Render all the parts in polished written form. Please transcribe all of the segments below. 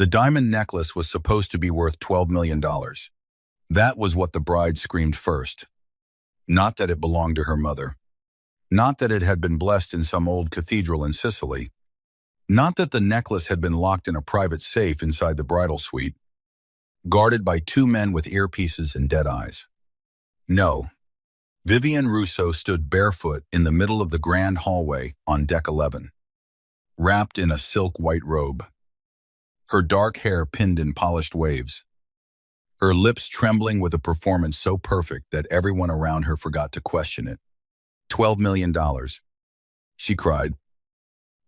The diamond necklace was supposed to be worth $12 million. That was what the bride screamed first. Not that it belonged to her mother. Not that it had been blessed in some old cathedral in Sicily. Not that the necklace had been locked in a private safe inside the bridal suite, guarded by two men with earpieces and dead eyes. No. Vivienne Rousseau stood barefoot in the middle of the grand hallway on deck 11, wrapped in a silk white robe. Her dark hair pinned in polished waves. Her lips trembling with a performance so perfect that everyone around her forgot to question it. $12 million, she cried,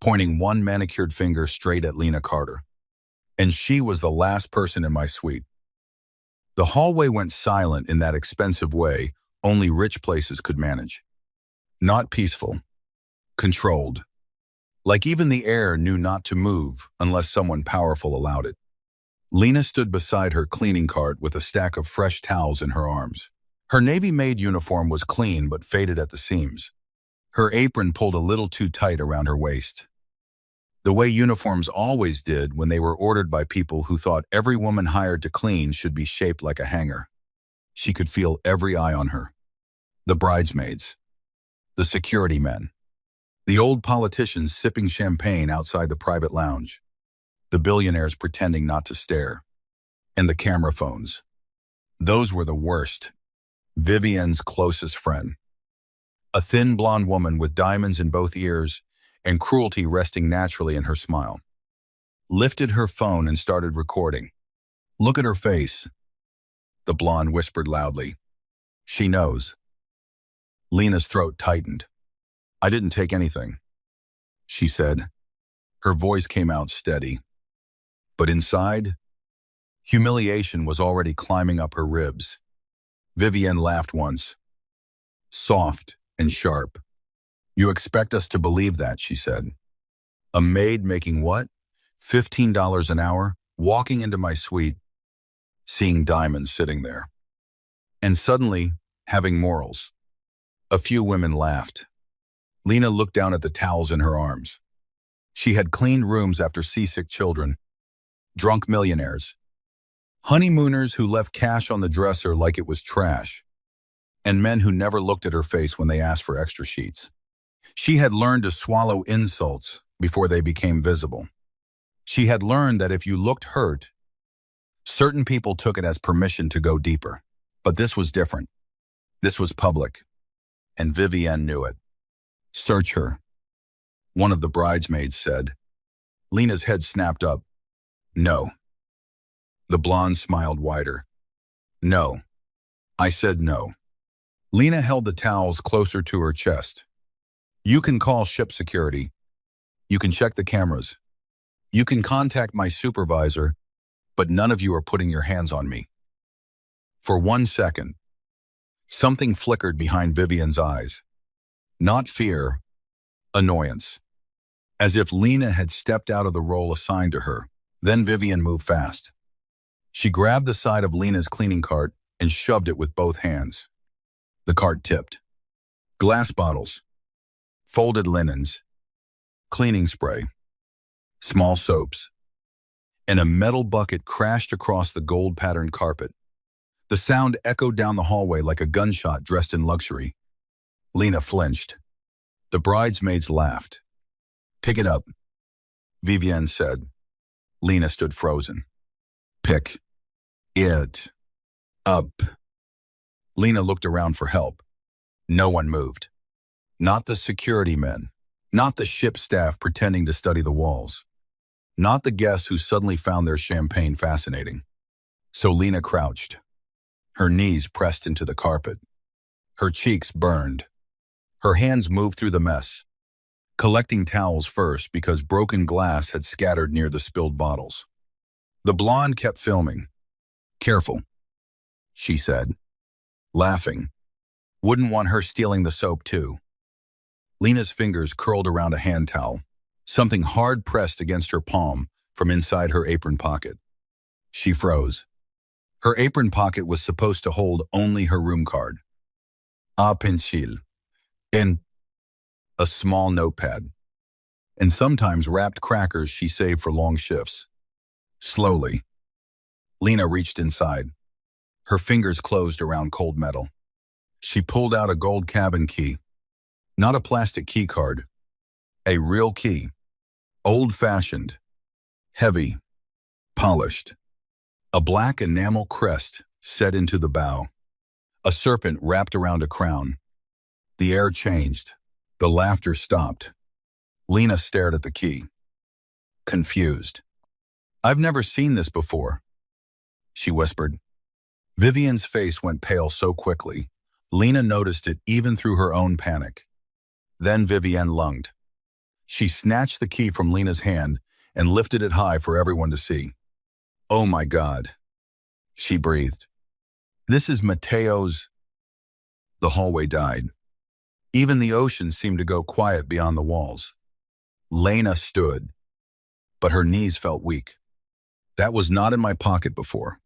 pointing one manicured finger straight at Lena Carter. And she was the last person in my suite. The hallway went silent in that expensive way only rich places could manage. Not peaceful, controlled. Like even the air knew not to move unless someone powerful allowed it. Lena stood beside her cleaning cart with a stack of fresh towels in her arms. Her Navy Maid uniform was clean but faded at the seams. Her apron pulled a little too tight around her waist. The way uniforms always did when they were ordered by people who thought every woman hired to clean should be shaped like a hanger. She could feel every eye on her. The bridesmaids. The security men. The old politicians sipping champagne outside the private lounge. The billionaires pretending not to stare. And the camera phones. Those were the worst. Vivienne's closest friend. A thin blonde woman with diamonds in both ears and cruelty resting naturally in her smile. Lifted her phone and started recording. Look at her face. The blonde whispered loudly. She knows. Lena's throat tightened. I didn't take anything, she said. Her voice came out steady. But inside, humiliation was already climbing up her ribs. Vivienne laughed once. Soft and sharp. You expect us to believe that, she said. A maid making what? $15 an hour, walking into my suite, seeing diamonds sitting there. And suddenly, having morals. A few women laughed. Lena looked down at the towels in her arms. She had cleaned rooms after seasick children, drunk millionaires, honeymooners who left cash on the dresser like it was trash, and men who never looked at her face when they asked for extra sheets. She had learned to swallow insults before they became visible. She had learned that if you looked hurt, certain people took it as permission to go deeper. But this was different. This was public, and Vivienne knew it. Search her, one of the bridesmaids said. Lena's head snapped up. No. The blonde smiled wider. No. I said no. Lena held the towels closer to her chest. You can call ship security. You can check the cameras. You can contact my supervisor, but none of you are putting your hands on me. For 1 second, something flickered behind Vivienne's eyes. Not fear, annoyance. As if Lena had stepped out of the role assigned to her. Then Vivienne moved fast. She grabbed the side of Lena's cleaning cart and shoved it with both hands. The cart tipped. Glass bottles, folded linens, cleaning spray, small soaps, and a metal bucket crashed across the gold-patterned carpet. The sound echoed down the hallway like a gunshot dressed in luxury. Lena flinched. The bridesmaids laughed. Pick it up, Vivienne said. Lena stood frozen. Pick it up. Lena looked around for help. No one moved. Not the security men. Not the ship staff pretending to study the walls. Not the guests who suddenly found their champagne fascinating. So Lena crouched. Her knees pressed into the carpet. Her cheeks burned. Her hands moved through the mess, collecting towels first because broken glass had scattered near the spilled bottles. The blonde kept filming. Careful, she said, laughing. Wouldn't want her stealing the soap too. Lena's fingers curled around a hand towel, something hard pressed against her palm from inside her apron pocket. She froze. Her apron pocket was supposed to hold only her room card. A pencil. And a small notepad. And sometimes wrapped crackers she saved for long shifts. Slowly, Lena reached inside. Her fingers closed around cold metal. She pulled out a gold cabin key. Not a plastic key card. A real key. Old-fashioned. Heavy. Polished. A black enamel crest set into the bow. A serpent wrapped around a crown. The air changed. The laughter stopped. Lena stared at the key. Confused. "I've never seen this before," she whispered. Vivian's face went pale so quickly, Lena noticed it even through her own panic. Then Vivian lunged. She snatched the key from Lena's hand and lifted it high for everyone to see. "Oh my God," she breathed. "This is Mateo's—" The hallway died. Even the ocean seemed to go quiet beyond the walls. Lena stood, but her knees felt weak. "That was not in my pocket before."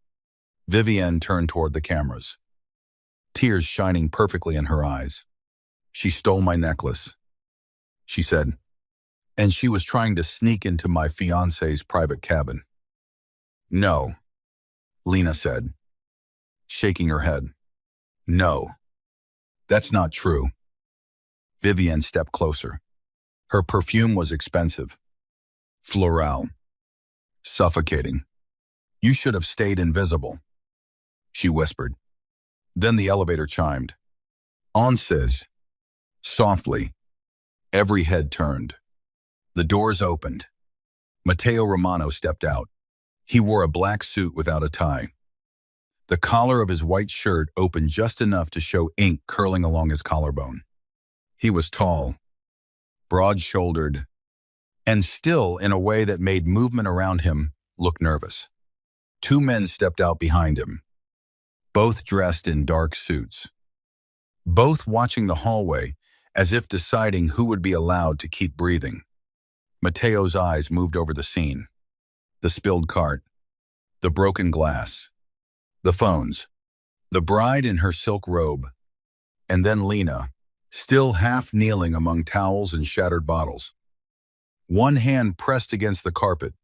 Vivian turned toward the cameras, tears shining perfectly in her eyes. "She stole my necklace," she said, "and she was trying to sneak into my fiancé's private cabin." "No," Lena said, shaking her head. "No, that's not true." Vivian stepped closer. Her perfume was expensive, floral, suffocating. "You should have stayed invisible," she whispered. Then the elevator chimed. "On, says." Softly, every head turned. The doors opened. Mateo Romano stepped out. He wore a black suit without a tie. The collar of his white shirt opened just enough to show ink curling along his collarbone. He was tall, broad-shouldered, and still in a way that made movement around him look nervous. Two men stepped out behind him, both dressed in dark suits, both watching the hallway as if deciding who would be allowed to keep breathing. Mateo's eyes moved over the scene. The spilled cart, the broken glass, the phones, the bride in her silk robe, and then Lena, still half kneeling among towels and shattered bottles. One hand pressed against the carpet,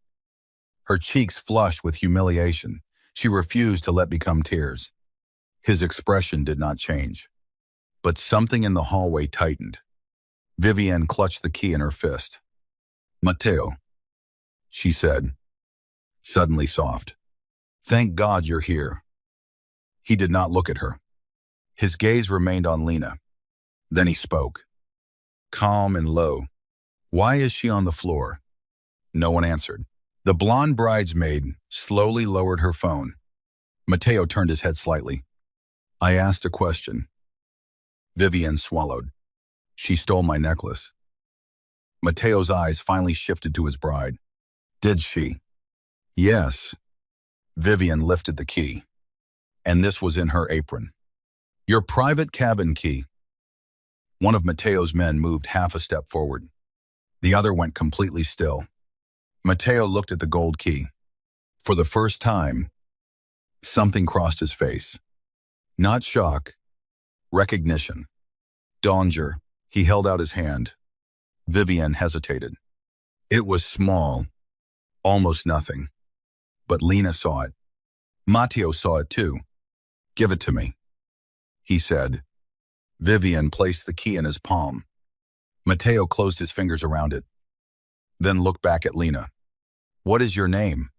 her cheeks flushed with humiliation. She refused to let become tears. His expression did not change, but something in the hallway tightened. Vivian clutched the key in her fist. "Mateo," she said, suddenly soft. "Thank God you're here." He did not look at her. His gaze remained on Lena. Then he spoke, calm and low. "Why is she on the floor?" No one answered. The blonde bridesmaid slowly lowered her phone. Mateo turned his head slightly. "I asked a question." Vivian swallowed. "She stole my necklace." Mateo's eyes finally shifted to his bride. "Did she?" "Yes." Vivian lifted the key, and this was in her apron. "Your private cabin key." One of Mateo's men moved half a step forward. The other went completely still. Mateo looked at the gold key. For the first time, something crossed his face. Not shock, recognition. "Danger." He held out his hand. Vivian hesitated. It was small, almost nothing. But Lena saw it. Mateo saw it too. "Give it to me," he said. Vivian placed the key in his palm. Mateo closed his fingers around it, then looked back at Lena. "What is your name?"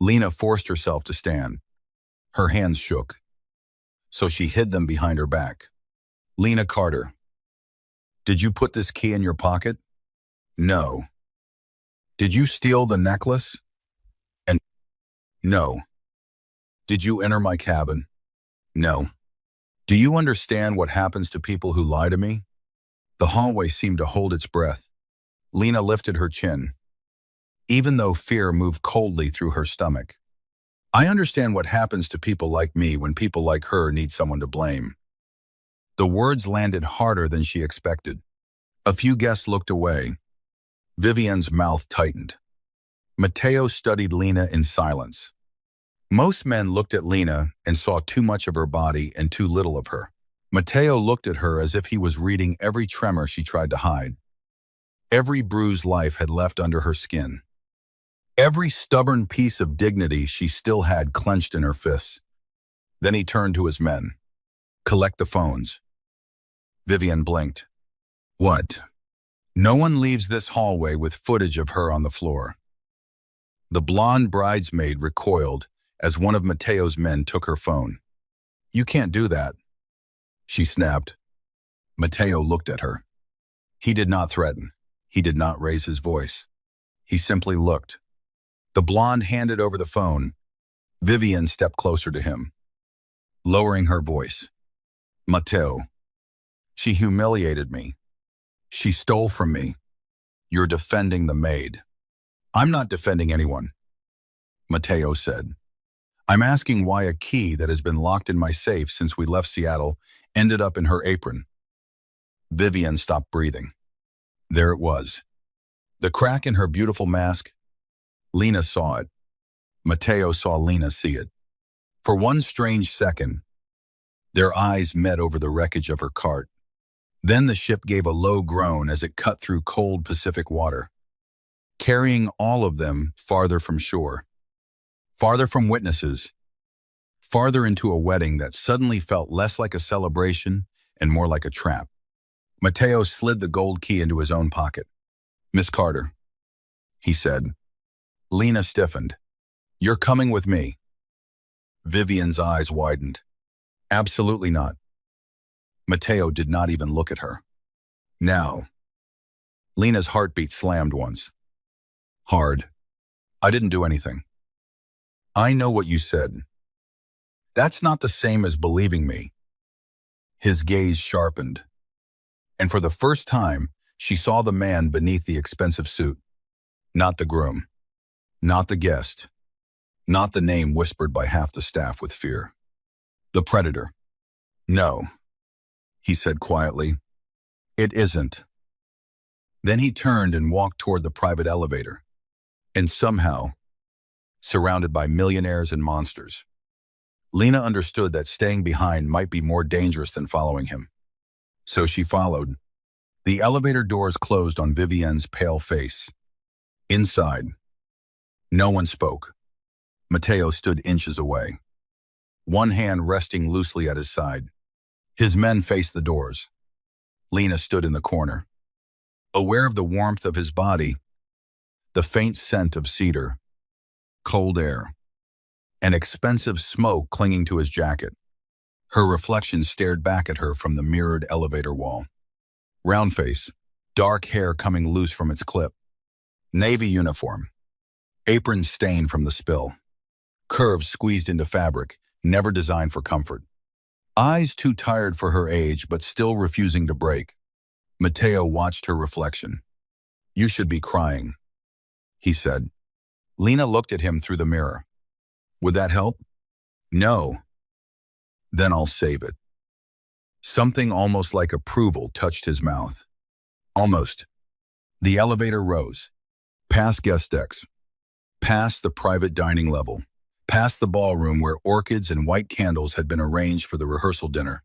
Lena forced herself to stand. Her hands shook, so she hid them behind her back. "Lena Carter." "Did you put this key in your pocket?" "No." "Did you steal the necklace?" And "No." "Did you enter my cabin?" "No." "Do you understand what happens to people who lie to me?" The hallway seemed to hold its breath. Lena lifted her chin, even though fear moved coldly through her stomach. "I understand what happens to people like me when people like her need someone to blame." The words landed harder than she expected. A few guests looked away. Vivian's mouth tightened. Mateo studied Lena in silence. Most men looked at Lena and saw too much of her body and too little of her. Mateo looked at her as if he was reading every tremor she tried to hide. Every bruise life had left under her skin. Every stubborn piece of dignity she still had clenched in her fists. Then he turned to his men. Collect the phones. Vivian blinked. What? No one leaves this hallway with footage of her on the floor. The blonde bridesmaid recoiled as one of Mateo's men took her phone. You can't do that, she snapped. Mateo looked at her. He did not threaten. He did not raise his voice. He simply looked. The blonde handed over the phone. Vivian stepped closer to him, lowering her voice. Mateo, she humiliated me. She stole from me. You're defending the maid. I'm not defending anyone, Mateo said. I'm asking why a key that has been locked in my safe since we left Seattle ended up in her apron. Vivian stopped breathing. There it was. The crack in her beautiful mask. Lena saw it. Mateo saw Lena see it. For one strange second, their eyes met over the wreckage of her cart. Then the ship gave a low groan as it cut through cold Pacific water, carrying all of them farther from shore, farther from witnesses, farther into a wedding that suddenly felt less like a celebration and more like a trap. Mateo slid the gold key into his own pocket. Miss Carter, he said. Lena stiffened. You're coming with me. Vivian's eyes widened. Absolutely not. Mateo did not even look at her. Now. Lena's heartbeat slammed once. Hard. I didn't do anything. I know what you said. That's not the same as believing me. His gaze sharpened. And for the first time, she saw the man beneath the expensive suit. Not the groom. Not the guest. Not the name whispered by half the staff with fear. The predator. No, he said quietly. It isn't. Then he turned and walked toward the private elevator. And somehow, surrounded by millionaires and monsters, Lena understood that staying behind might be more dangerous than following him. So she followed. The elevator doors closed on Vivian's pale face. Inside, no one spoke. Mateo stood inches away, one hand resting loosely at his side. His men faced the doors. Lena stood in the corner, aware of the warmth of his body, the faint scent of cedar, cold air, and expensive smoke clinging to his jacket. Her reflection stared back at her from the mirrored elevator wall. Round face, dark hair coming loose from its clip. Navy uniform, apron stained from the spill. Curves squeezed into fabric, never designed for comfort. Eyes too tired for her age, but still refusing to break. Mateo watched her reflection. You should be crying, he said. Lena looked at him through the mirror. Would that help? No. Then I'll save it. Something almost like approval touched his mouth. Almost. The elevator rose, past guest decks, past the private dining level, past the ballroom where orchids and white candles had been arranged for the rehearsal dinner.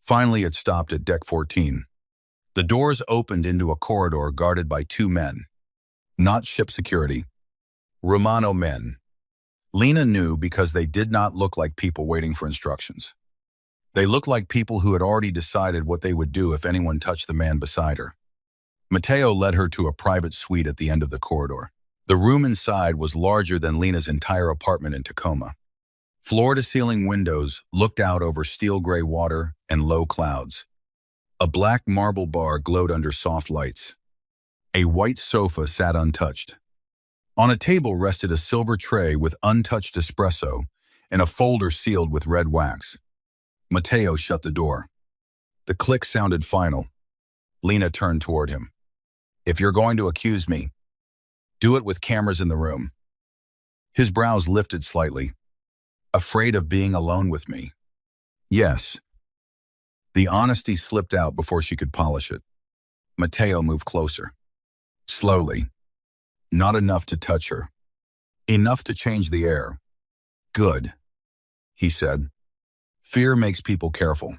Finally, it stopped at deck 14. The doors opened into a corridor guarded by two men. Not ship security. Romano men. Lena knew because they did not look like people waiting for instructions. They looked like people who had already decided what they would do if anyone touched the man beside her. Mateo led her to a private suite at the end of the corridor. The room inside was larger than Lena's entire apartment in Tacoma. Floor-to-ceiling windows looked out over steel-gray water and low clouds. A black marble bar glowed under soft lights. A white sofa sat untouched. On a table rested a silver tray with untouched espresso and a folder sealed with red wax. Mateo shut the door. The click sounded final. Lena turned toward him. If you're going to accuse me, do it with cameras in the room. His brows lifted slightly. Afraid of being alone with me? Yes. The honesty slipped out before she could polish it. Mateo moved closer. Slowly. Not enough to touch her. Enough to change the air. Good, he said. Fear makes people careful.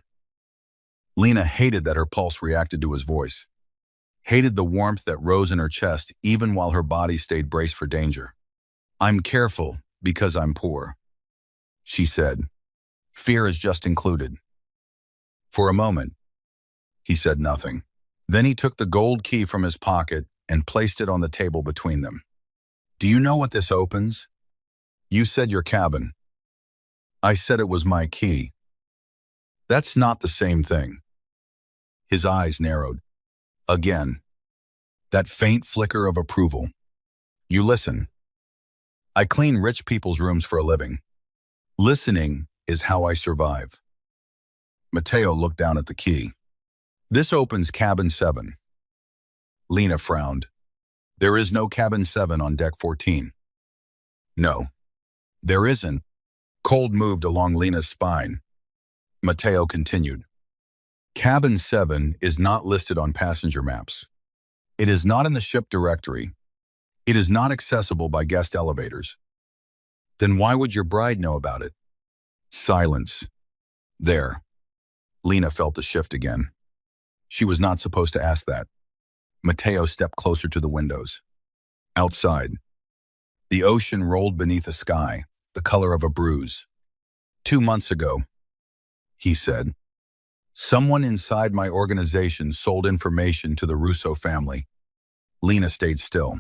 Lena hated that her pulse reacted to his voice. Hated the warmth that rose in her chest even while her body stayed braced for danger. I'm careful because I'm poor, she said. Fear is just included. For a moment, he said nothing. Then he took the gold key from his pocket and placed it on the table between them. Do you know what this opens? You said your cabin. I said it was my key. That's not the same thing. His eyes narrowed. Again, that faint flicker of approval. You listen. I clean rich people's rooms for a living. Listening is how I survive. Mateo looked down at the key. This opens cabin 7. Lena frowned. There is no cabin 7 on deck 14. No, there isn't. Cold moved along Lena's spine. Mateo continued. Cabin 7 is not listed on passenger maps. It is not in the ship directory. It is not accessible by guest elevators. Then why would your bride know about it? Silence. There. Lena felt the shift again. She was not supposed to ask that. Mateo stepped closer to the windows. Outside, the ocean rolled beneath a sky, the color of a bruise. 2 months ago, he said, someone inside my organization sold information to the Russo family. Lena stayed still.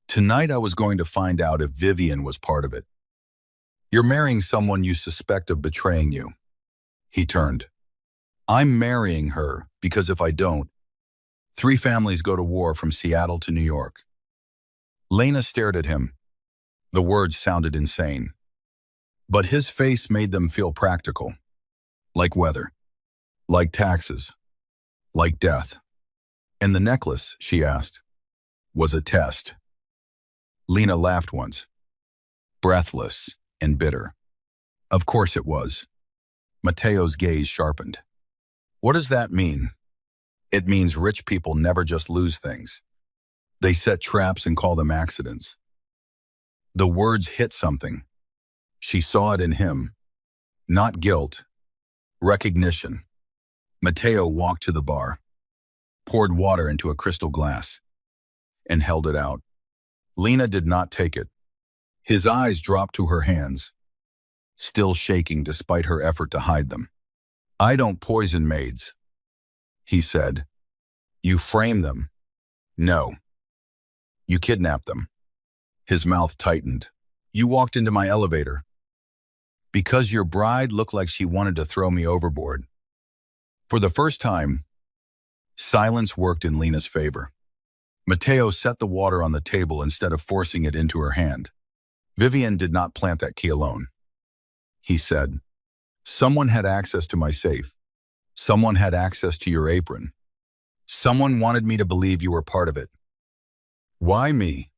Tonight I was going to find out if Vivian was part of it. You're marrying someone you suspect of betraying you. He turned. I'm marrying her because if I don't, 3 families go to war from Seattle to New York. Lena stared at him. The words sounded insane. But his face made them feel practical. Like weather. Like taxes. Like death. And the necklace, she asked, was a test. Lena laughed once. Breathless and bitter. Of course it was. Mateo's gaze sharpened. What does that mean? It means rich people never just lose things. They set traps and call them accidents. The words hit something. She saw it in him. Not guilt. Recognition. Mateo walked to the bar, poured water into a crystal glass, and held it out. Lena did not take it. His eyes dropped to her hands, still shaking despite her effort to hide them. I don't poison maids, he said. You frame them. No. You kidnap them. His mouth tightened. You walked into my elevator. Because your bride looked like she wanted to throw me overboard. For the first time, silence worked in Lena's favor. Mateo set the water on the table instead of forcing it into her hand. Vivian did not plant that key alone. He said, someone had access to my safe. Someone had access to your apron. Someone wanted me to believe you were part of it. Why me?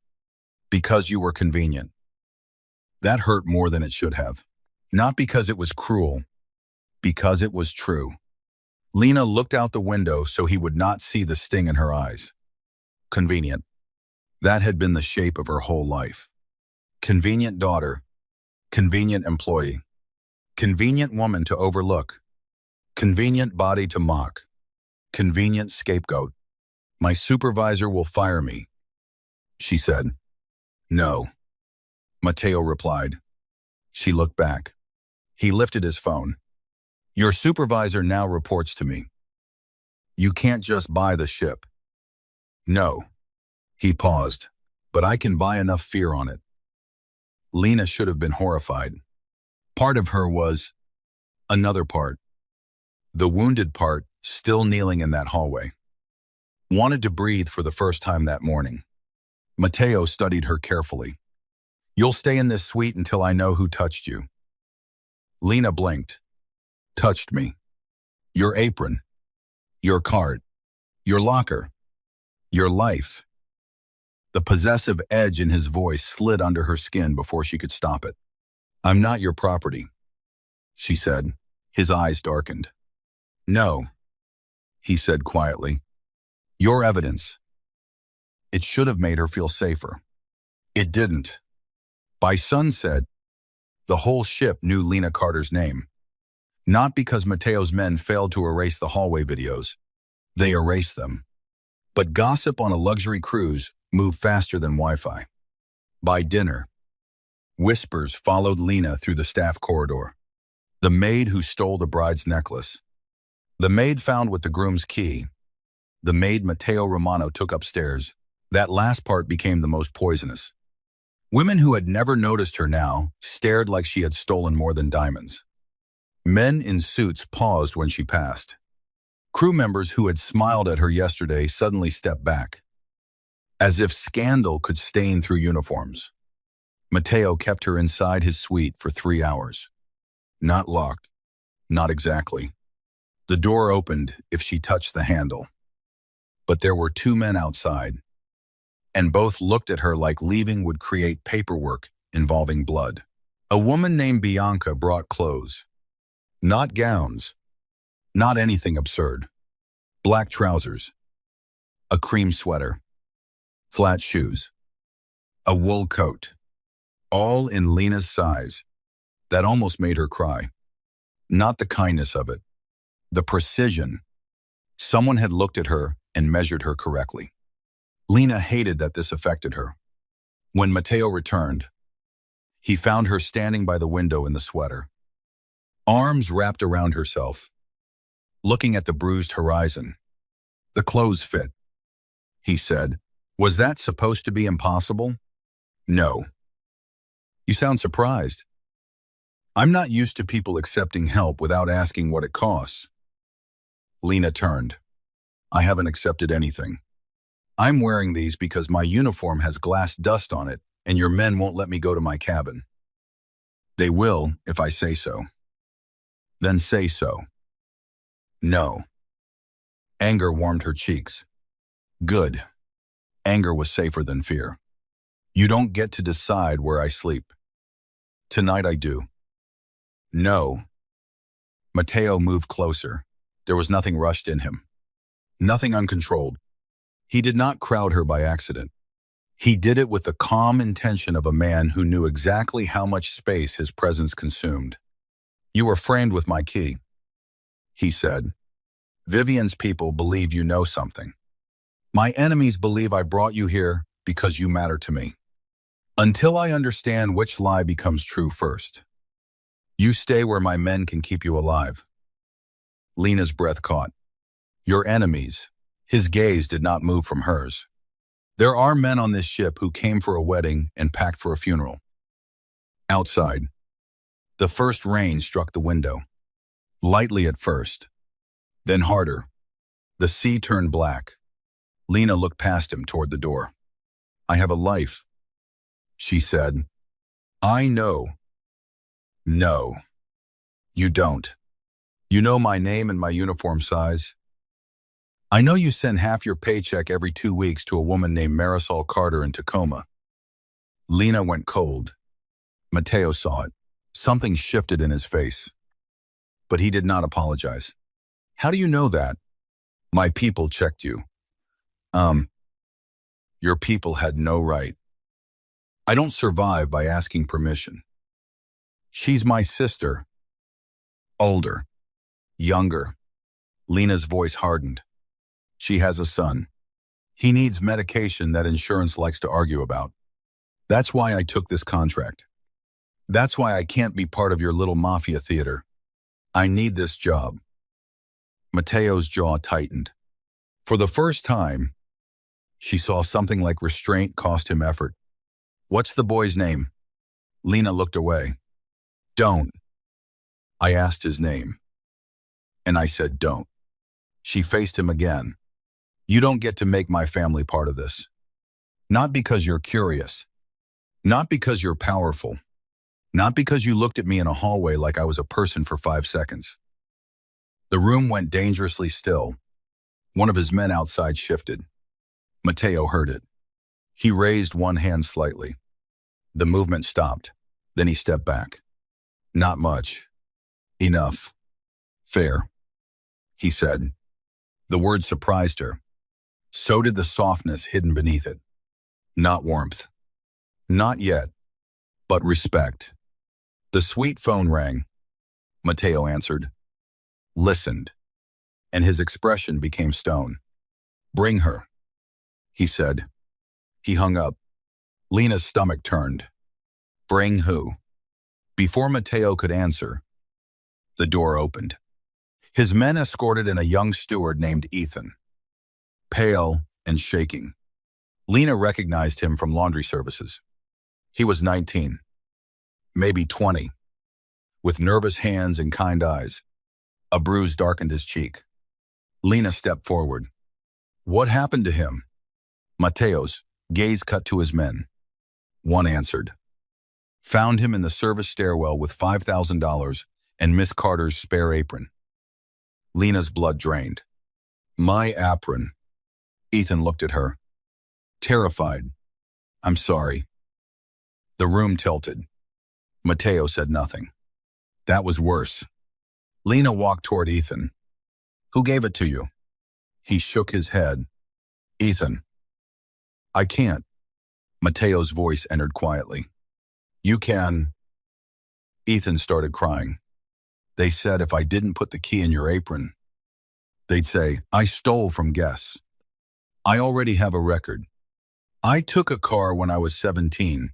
Because you were convenient. That hurt more than it should have. Not because it was cruel, because it was true. Lena looked out the window so he would not see the sting in her eyes. Convenient. That had been the shape of her whole life. Convenient daughter. Convenient employee. Convenient woman to overlook. Convenient body to mock. Convenient scapegoat. My supervisor will fire me, she said. No. Mateo replied. She looked back. He lifted his phone. Your supervisor now reports to me. You can't just buy the ship. No. He paused. But I can buy enough fear on it. Lena should have been horrified. Part of her was another part. The wounded part, still kneeling in that hallway. Wanted to breathe for the first time that morning. Mateo studied her carefully. You'll stay in this suite until I know who touched you. Lena blinked. Touched me. Your apron. Your card. Your locker. Your life. The possessive edge in his voice slid under her skin before she could stop it. I'm not your property, she said. His eyes darkened. No, he said quietly. Your evidence. It should have made her feel safer. It didn't. By sunset, the whole ship knew Lena Carter's name. Not because Mateo's men failed to erase the hallway videos. They erased them. But gossip on a luxury cruise moved faster than Wi-Fi. By dinner, Whispers followed Lena through the staff corridor. The maid who stole the bride's necklace. The maid found with the groom's key. The maid Matteo Romano took upstairs. That last part became the most poisonous. Women who had never noticed her now stared like she had stolen more than diamonds. Men in suits paused when she passed. Crew members who had smiled at her yesterday suddenly stepped back, as if scandal could stain through uniforms. Matteo kept her inside his suite for 3 hours. Not locked. Not exactly. The door opened if she touched the handle. But there were 2 men outside, and both looked at her like leaving would create paperwork involving blood. A woman named Bianca brought clothes. Not gowns. Not anything absurd. Black trousers. A cream sweater. Flat shoes. A wool coat. All in Lena's size. That almost made her cry. Not the kindness of it. The precision. Someone had looked at her and measured her correctly. Lena hated that this affected her. When Matteo returned, he found her standing by the window in the sweater, arms wrapped around herself, looking at the bruised horizon. The clothes fit, he said. Was that supposed to be impossible? No. You sound surprised. I'm not used to people accepting help without asking what it costs. Lena turned. I haven't accepted anything. I'm wearing these because my uniform has glass dust on it, and your men won't let me go to my cabin. They will, if I say so. Then say so. No. Anger warmed her cheeks. Good. Anger was safer than fear. You don't get to decide where I sleep. Tonight I do. No. Matteo moved closer. There was nothing rushed in him. Nothing uncontrolled. He did not crowd her by accident. He did it with the calm intention of a man who knew exactly how much space his presence consumed. You were framed with my key, he said. Vivian's people believe you know something. My enemies believe I brought you here because you matter to me. Until I understand which lie becomes true first. You stay where my men can keep you alive. Lena's breath caught. Your enemies. His gaze did not move from hers. There are men on this ship who came for a wedding and packed for a funeral. Outside, the first rain struck the window. Lightly at first, then harder. The sea turned black. Lena looked past him toward the door. I have a life, she said. I know. No, you don't. You know my name and my uniform size. I know you send half your paycheck every 2 weeks to a woman named Marisol Carter in Tacoma. Lena went cold. Matteo saw it. Something shifted in his face. But he did not apologize. How do you know that? My people checked you. Your people had no right. I don't survive by asking permission. She's my sister. Older. Younger. Lena's voice hardened. She has a son. He needs medication that insurance likes to argue about. That's why I took this contract. That's why I can't be part of your little mafia theater. I need this job. Matteo's jaw tightened. For the first time, she saw something like restraint cost him effort. What's the boy's name? Lena looked away. Don't. I asked his name. And I said don't. She faced him again. You don't get to make my family part of this. Not because you're curious. Not because you're powerful. Not because you looked at me in a hallway like I was a person for 5 seconds. The room went dangerously still. One of his men outside shifted. Matteo heard it. He raised one hand slightly. The movement stopped. Then he stepped back. Not much. Enough. Fair, he said. The word surprised her. So did the softness hidden beneath it. Not warmth. Not yet, but respect. The sweet phone rang. Matteo answered. Listened. And his expression became stone. Bring her, he said. He hung up. Lena's stomach turned. Bring who? Before Mateo could answer, the door opened. His men escorted in a young steward named Ethan, pale and shaking. Lena recognized him from laundry services. He was 19, maybe 20, with nervous hands and kind eyes. A bruise darkened his cheek. Lena stepped forward. What happened to him? Mateo's gaze cut to his men. One answered. Found him in the service stairwell with $5,000 and Miss Carter's spare apron. Lena's blood drained. My apron. Ethan looked at her. Terrified. I'm sorry. The room tilted. Mateo said nothing. That was worse. Lena walked toward Ethan. Who gave it to you? He shook his head. Ethan. I can't. Mateo's voice entered quietly. You can. Ethan started crying. They said if I didn't put the key in your apron, they'd say, I stole from guests. I already have a record. I took a car when I was 17.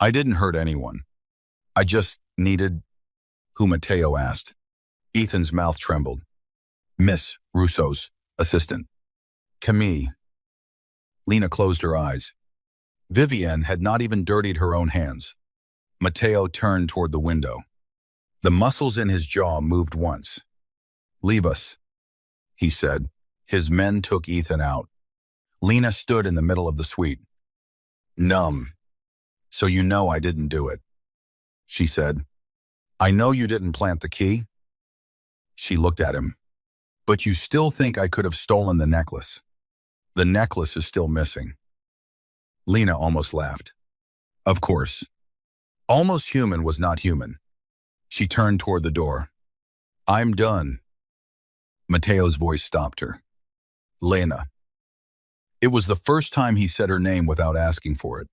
I didn't hurt anyone. I just needed... Who Mateo asked. Ethan's mouth trembled. Miss Russo's assistant. Camille. Lena closed her eyes. Vivienne had not even dirtied her own hands. Mateo turned toward the window. The muscles in his jaw moved once. Leave us, he said. His men took Ethan out. Lena stood in the middle of the suite. Numb. So you know I didn't do it, she said. I know you didn't plant the key. She looked at him. But you still think I could have stolen the necklace. The necklace is still missing. Lena almost laughed. Of course. Almost human was not human. She turned toward the door. I'm done. Mateo's voice stopped her. Lena. It was the first time he said her name without asking for it.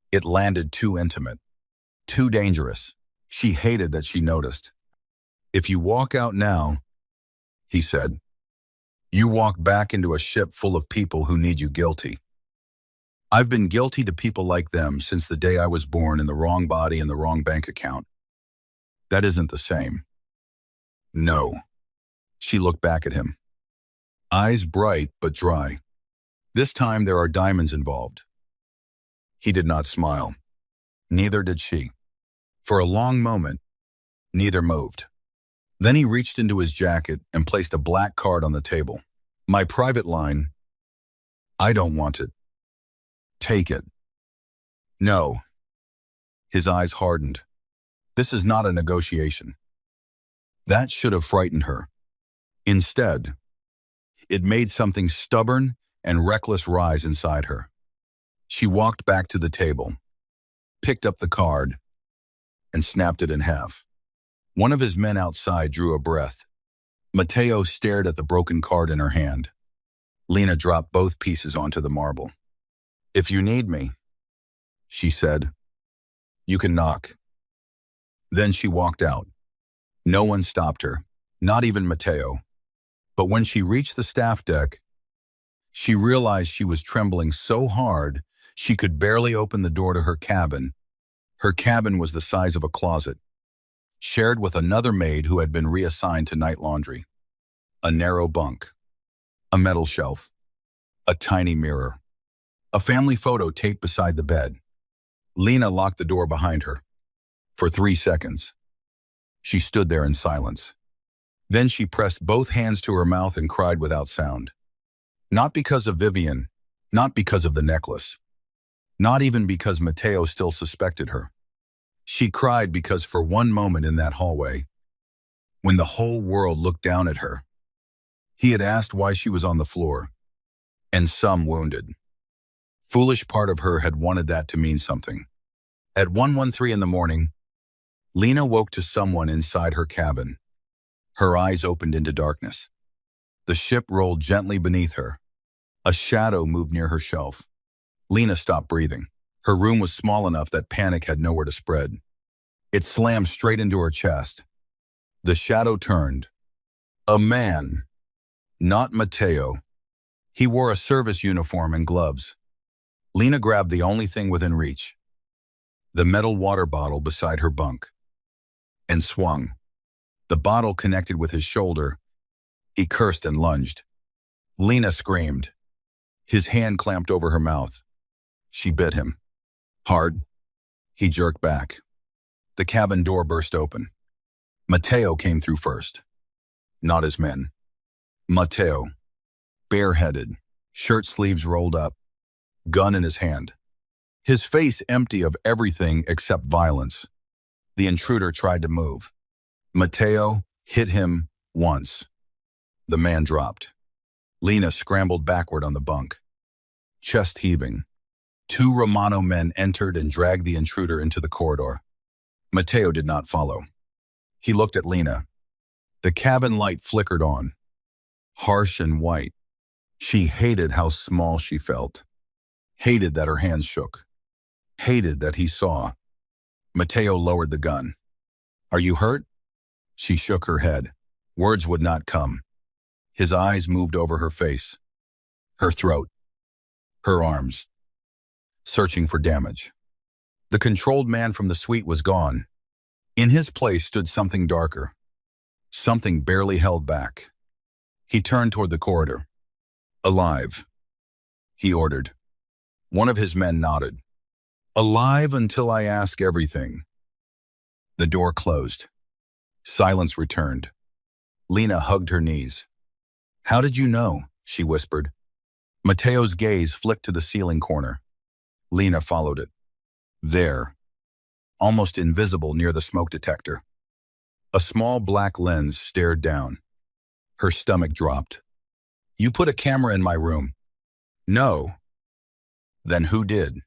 It landed too intimate, too dangerous. She hated that she noticed. If you walk out now, he said, you walk back into a ship full of people who need you guilty. I've been guilty to people like them since the day I was born in the wrong body and the wrong bank account. That isn't the same. No. She looked back at him. Eyes bright but dry. This time there are diamonds involved. He did not smile. Neither did she. For a long moment, neither moved. Then he reached into his jacket and placed a black card on the table. My private line. I don't want it. Take it. No. His eyes hardened. This is not a negotiation. That should have frightened her. Instead, it made something stubborn and reckless rise inside her. She walked back to the table, picked up the card, and snapped it in half. One of his men outside drew a breath. Mateo stared at the broken card in her hand. Lena dropped both pieces onto the marble. If you need me, she said, you can knock. Then she walked out. No one stopped her, not even Mateo. But when she reached the staff deck, she realized she was trembling so hard she could barely open the door to her cabin. Her cabin was the size of a closet, shared with another maid who had been reassigned to night laundry. A narrow bunk, a metal shelf, a tiny mirror, a family photo taped beside the bed. Lena locked the door behind her. For 3 seconds, she stood there in silence. Then she pressed both hands to her mouth and cried without sound. Not because of Vivienne, not because of the necklace, not even because Mateo still suspected her. She cried because for one moment in that hallway, when the whole world looked down at her, he had asked why she was on the floor, and some wounded. Foolish part of her had wanted that to mean something. At 1:13 in the morning, Lena woke to someone inside her cabin. Her eyes opened into darkness. The ship rolled gently beneath her. A shadow moved near her shelf. Lena stopped breathing. Her room was small enough that panic had nowhere to spread. It slammed straight into her chest. The shadow turned. A man. Not Mateo. He wore a service uniform and gloves. Lena grabbed the only thing within reach. the metal water bottle beside her bunk, and swung. The bottle connected with his shoulder. He cursed and lunged. Lena screamed. His hand clamped over her mouth. She bit him. Hard. He jerked back. The cabin door burst open. Mateo came through first. Not his men. Mateo, bareheaded, shirt sleeves rolled up, gun in his hand. His face empty of everything except violence. The intruder tried to move. Mateo hit him once. The man dropped. Lena scrambled backward on the bunk. Chest heaving. Two Romano men entered and dragged the intruder into the corridor. Mateo did not follow. He looked at Lena. The cabin light flickered on, harsh and white. She hated how small she felt. Hated that her hands shook. Hated that he saw. Mateo lowered the gun. Are you hurt? She shook her head. Words would not come. His eyes moved over her face, her throat, her arms, searching for damage. The controlled man from the suite was gone. In his place stood something darker, something barely held back. He turned toward the corridor. Alive, he ordered. One of his men nodded. Alive until I ask everything. The door closed. Silence returned. Lena hugged her knees. How did you know? She whispered. Mateo's gaze flicked to the ceiling corner. Lena followed it. There, almost invisible near the smoke detector. A small black lens stared down. Her stomach dropped. You put a camera in my room. No. Then who did?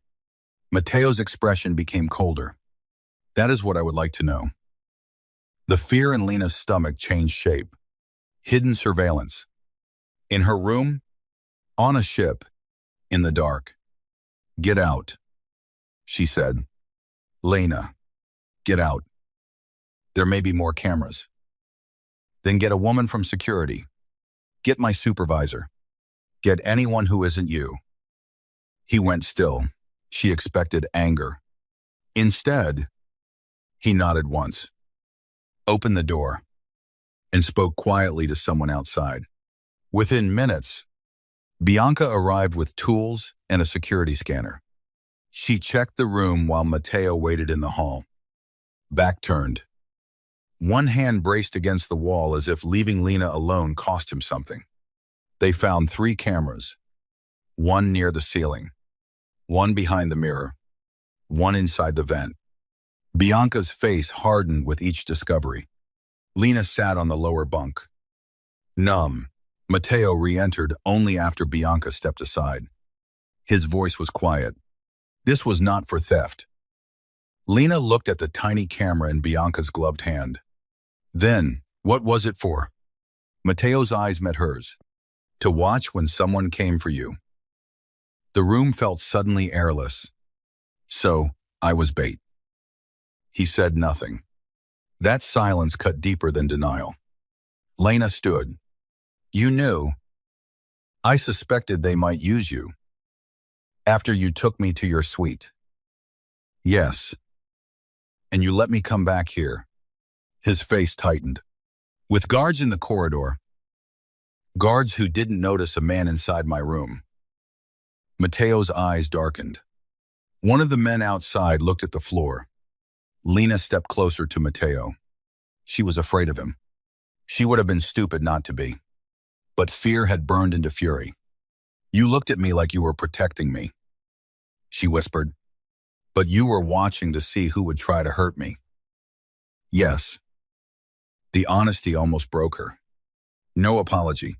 Mateo's expression became colder. That is what I would like to know. The fear in Lena's stomach changed shape. Hidden surveillance. In her room? On a ship. In the dark. Get out, she said. Lena, get out. There may be more cameras. Then get a woman from security. Get my supervisor. Get anyone who isn't you. He went still. She expected anger. Instead, he nodded once, opened the door, and spoke quietly to someone outside. Within minutes, Bianca arrived with tools and a security scanner. She checked the room while Mateo waited in the hall. Back turned. One hand braced against the wall as if leaving Lena alone cost him something. They found 3 cameras, one near the ceiling, one behind the mirror, one inside the vent. Bianca's face hardened with each discovery. Lena sat on the lower bunk. Numb, Mateo re-entered only after Bianca stepped aside. His voice was quiet. This was not for theft. Lena looked at the tiny camera in Bianca's gloved hand. Then, what was it for? Mateo's eyes met hers. To watch when someone came for you. The room felt suddenly airless. So, I was bait. He said nothing. That silence cut deeper than denial. Lena stood. You knew. I suspected they might use you. After you took me to your suite. Yes. And you let me come back here. His face tightened. With guards in the corridor. Guards who didn't notice a man inside my room. Mateo's eyes darkened. One of the men outside looked at the floor. Lena stepped closer to Mateo. She was afraid of him. She would have been stupid not to be. But fear had burned into fury. You looked at me like you were protecting me, she whispered. But you were watching to see who would try to hurt me. Yes. The honesty almost broke her. No apology.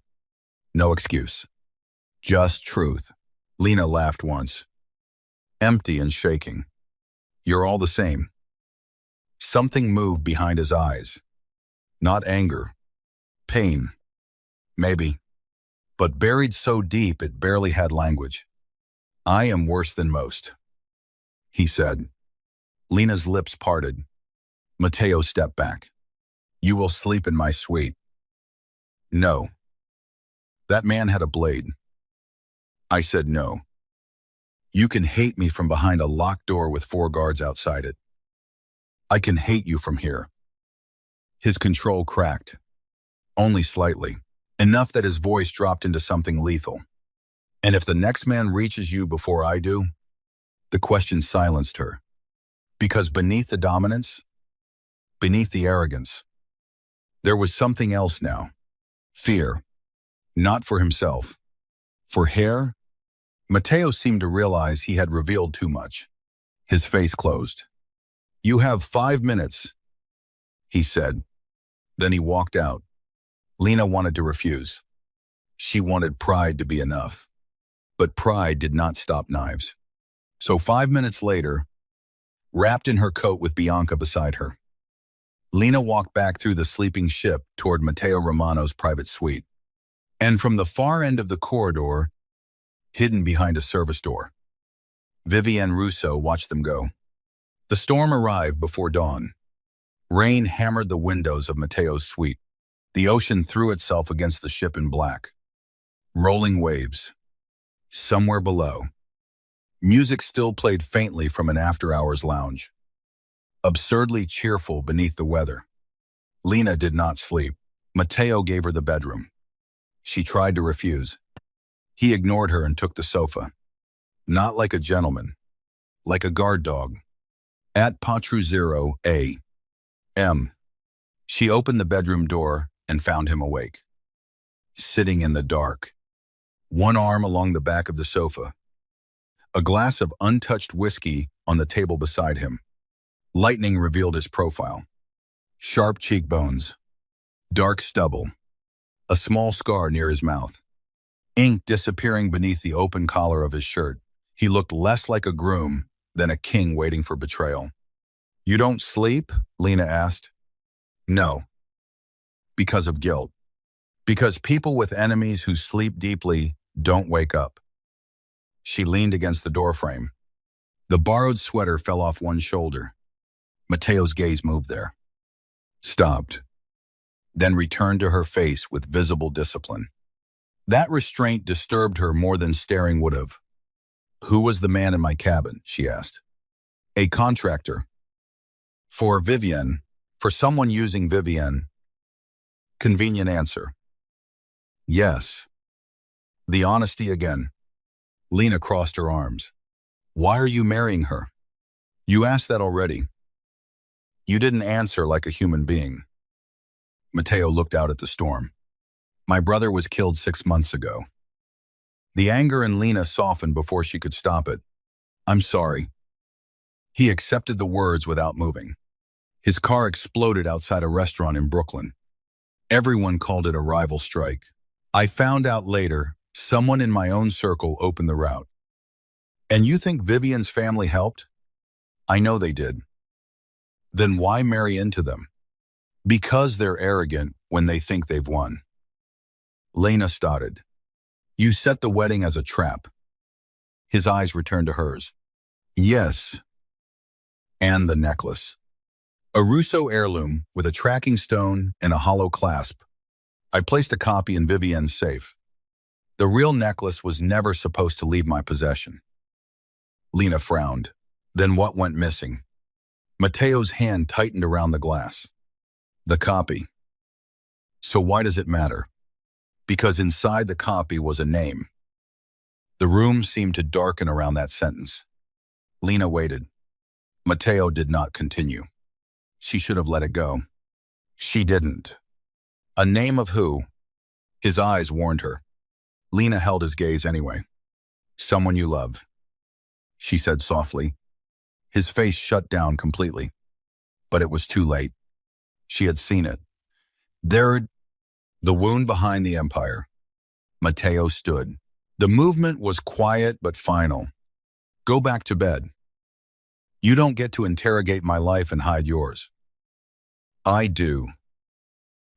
No excuse. Just truth. Lena laughed once. Empty and shaking. You're all the same. Something moved behind his eyes. Not anger. Pain. Maybe. But buried so deep it barely had language. I am worse than most, he said. Lena's lips parted. Mateo stepped back. You will sleep in my suite. No. That man had a blade. I said no. You can hate me from behind a locked door with 4 guards outside it. I can hate you from here. His control cracked, only slightly, enough that his voice dropped into something lethal. And if the next man reaches you before I do? The question silenced her. Because beneath the dominance, beneath the arrogance, there was something else now. Fear. Not for himself. For hair? Matteo seemed to realize he had revealed too much. His face closed. You have 5 minutes, he said. Then he walked out. Lena wanted to refuse. She wanted pride to be enough. But pride did not stop knives. So 5 minutes later, wrapped in her coat with Bianca beside her, Lena walked back through the sleeping ship toward Matteo Romano's private suite. And from the far end of the corridor, hidden behind a service door, Vivienne Russo watched them go. The storm arrived before dawn. Rain hammered the windows of Matteo's suite. The ocean threw itself against the ship in black. Rolling waves. Somewhere below, music still played faintly from an after-hours lounge. Absurdly cheerful beneath the weather. Lena did not sleep. Matteo gave her the bedroom. She tried to refuse. He ignored her and took the sofa. Not like a gentleman. Like a guard dog. At Patruzero A.M. She opened the bedroom door and found him awake. Sitting in the dark. One arm along the back of the sofa. A glass of untouched whiskey on the table beside him. Lightning revealed his profile. Sharp cheekbones. Dark stubble. A small scar near his mouth. Ink disappearing beneath the open collar of his shirt. He looked less like a groom than a king waiting for betrayal. You don't sleep? Lena asked. No. Because of guilt. Because people with enemies who sleep deeply don't wake up. She leaned against the doorframe. The borrowed sweater fell off one shoulder. Matteo's gaze moved there. Stopped. Then returned to her face with visible discipline. That restraint disturbed her more than staring would have. Who was the man in my cabin? She asked. A contractor. For Vivienne. For someone using Vivienne. Convenient answer. Yes. The honesty again. Lena crossed her arms. Why are you marrying her? You asked that already. You didn't answer like a human being. Matteo looked out at the storm. My brother was killed 6 months ago. The anger in Lena softened before she could stop it. I'm sorry. He accepted the words without moving. His car exploded outside a restaurant in Brooklyn. Everyone called it a rival strike. I found out later, someone in my own circle opened the route. And you think Vivienne's family helped? I know they did. Then why marry into them? Because they're arrogant when they think they've won. Lena started. You set the wedding as a trap. His eyes returned to hers. Yes. And the necklace. A Russo heirloom with a tracking stone and a hollow clasp. I placed a copy in Vivienne's safe. The real necklace was never supposed to leave my possession. Lena frowned. Then what went missing? Matteo's hand tightened around the glass. The copy. So why does it matter? Because inside the copy was a name. The room seemed to darken around that sentence. Lena waited. Matteo did not continue. She should have let it go. She didn't. A name of who? His eyes warned her. Lena held his gaze anyway. Someone you love, she said softly. His face shut down completely. But it was too late. She had seen it. There, the wound behind the empire. Matteo stood. The movement was quiet but final. Go back to bed. You don't get to interrogate my life and hide yours. I do.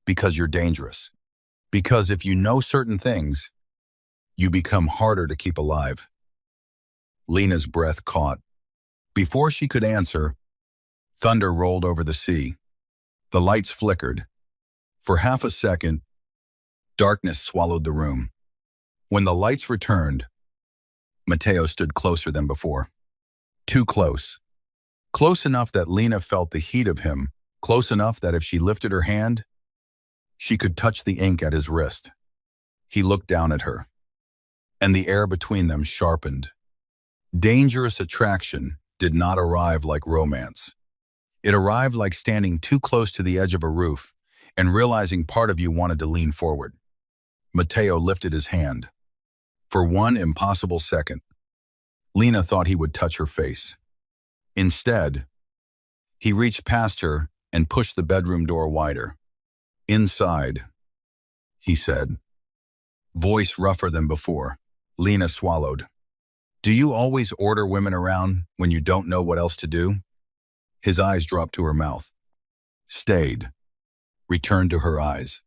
Because you're dangerous. Because if you know certain things, you become harder to keep alive. Lena's breath caught. Before she could answer, thunder rolled over the sea. The lights flickered. For half a second, darkness swallowed the room. When the lights returned, Matteo stood closer than before. Too close. Close enough that Lena felt the heat of him, close enough that if she lifted her hand, she could touch the ink at his wrist. He looked down at her, and the air between them sharpened. Dangerous attraction did not arrive like romance. It arrived like standing too close to the edge of a roof and realizing part of you wanted to lean forward. Matteo lifted his hand. For one impossible second, Lena thought he would touch her face. Instead, he reached past her and pushed the bedroom door wider. "Inside," he said. Voice rougher than before. Lena swallowed. "Do you always order women around when you don't know what else to do?" His eyes dropped to her mouth. Stayed. Returned to her eyes.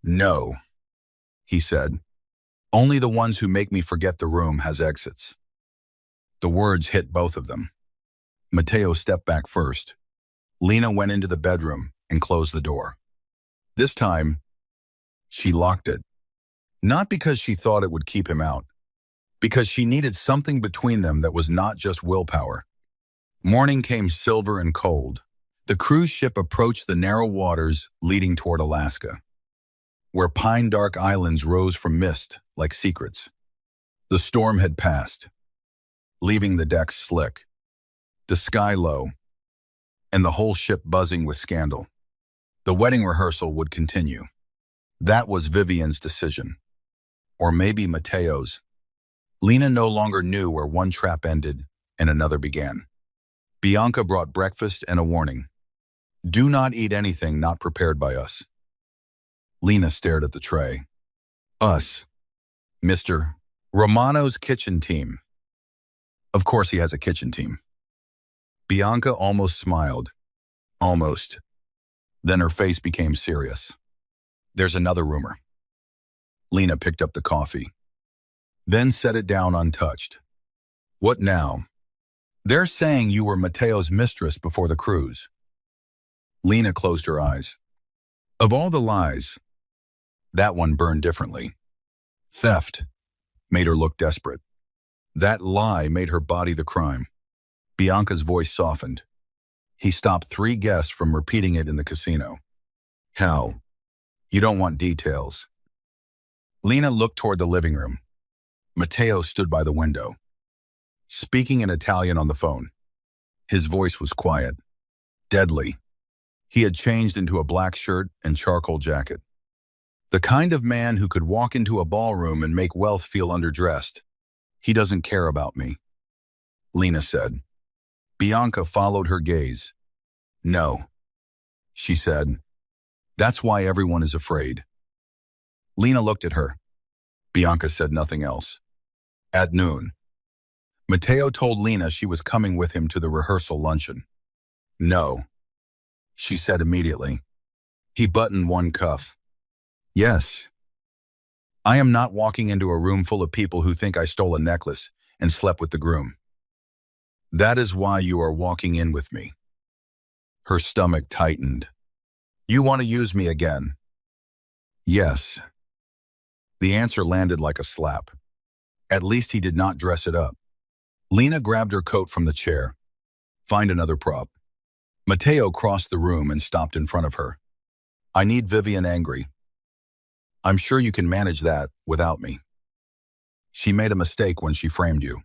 "No," he said. "Only the ones who make me forget the room has exits." The words hit both of them. Matteo stepped back first. Lena went into the bedroom and closed the door. This time, she locked it. Not because she thought it would keep him out, because she needed something between them that was not just willpower. Morning came silver and cold. The cruise ship approached the narrow waters leading toward Alaska, where pine-dark islands rose from mist like secrets. The storm had passed, leaving the decks slick, the sky low, and the whole ship buzzing with scandal. The wedding rehearsal would continue. That was Vivian's decision. Or maybe Matteo's. Lena no longer knew where one trap ended and another began. Bianca brought breakfast and a warning. "Do not eat anything not prepared by us." Lena stared at the tray. "Us. Mr. Romano's kitchen team." Of course he has a kitchen team. Bianca almost smiled. Almost. Then her face became serious. "There's another rumor." Lena picked up the coffee, then set it down untouched. "What now?" "They're saying you were Matteo's mistress before the cruise." Lena closed her eyes. Of all the lies, that one burned differently. Theft made her look desperate. That lie made her body the crime. Bianca's voice softened. He stopped 3 guests from repeating it in the casino. "How? You don't want details." Lena looked toward the living room. Matteo stood by the window, speaking in Italian on the phone. His voice was quiet, deadly. He had changed into a black shirt and charcoal jacket. The kind of man who could walk into a ballroom and make wealth feel underdressed. "He doesn't care about me," Lena said. Bianca followed her gaze. "No," she said. "That's why everyone is afraid." Lena looked at her. Bianca said nothing else. At noon, Matteo told Lena she was coming with him to the rehearsal luncheon. "No," she said immediately. He buttoned one cuff. "Yes. I am not walking into a room full of people who think I stole a necklace and slept with the groom. That is why you are walking in with me." Her stomach tightened. "You want to use me again?" "Yes." The answer landed like a slap. At least he did not dress it up. Lena grabbed her coat from the chair. "Find another prop." Matteo crossed the room and stopped in front of her. "I need Vivian angry. I'm sure you can manage that without me. She made a mistake when she framed you.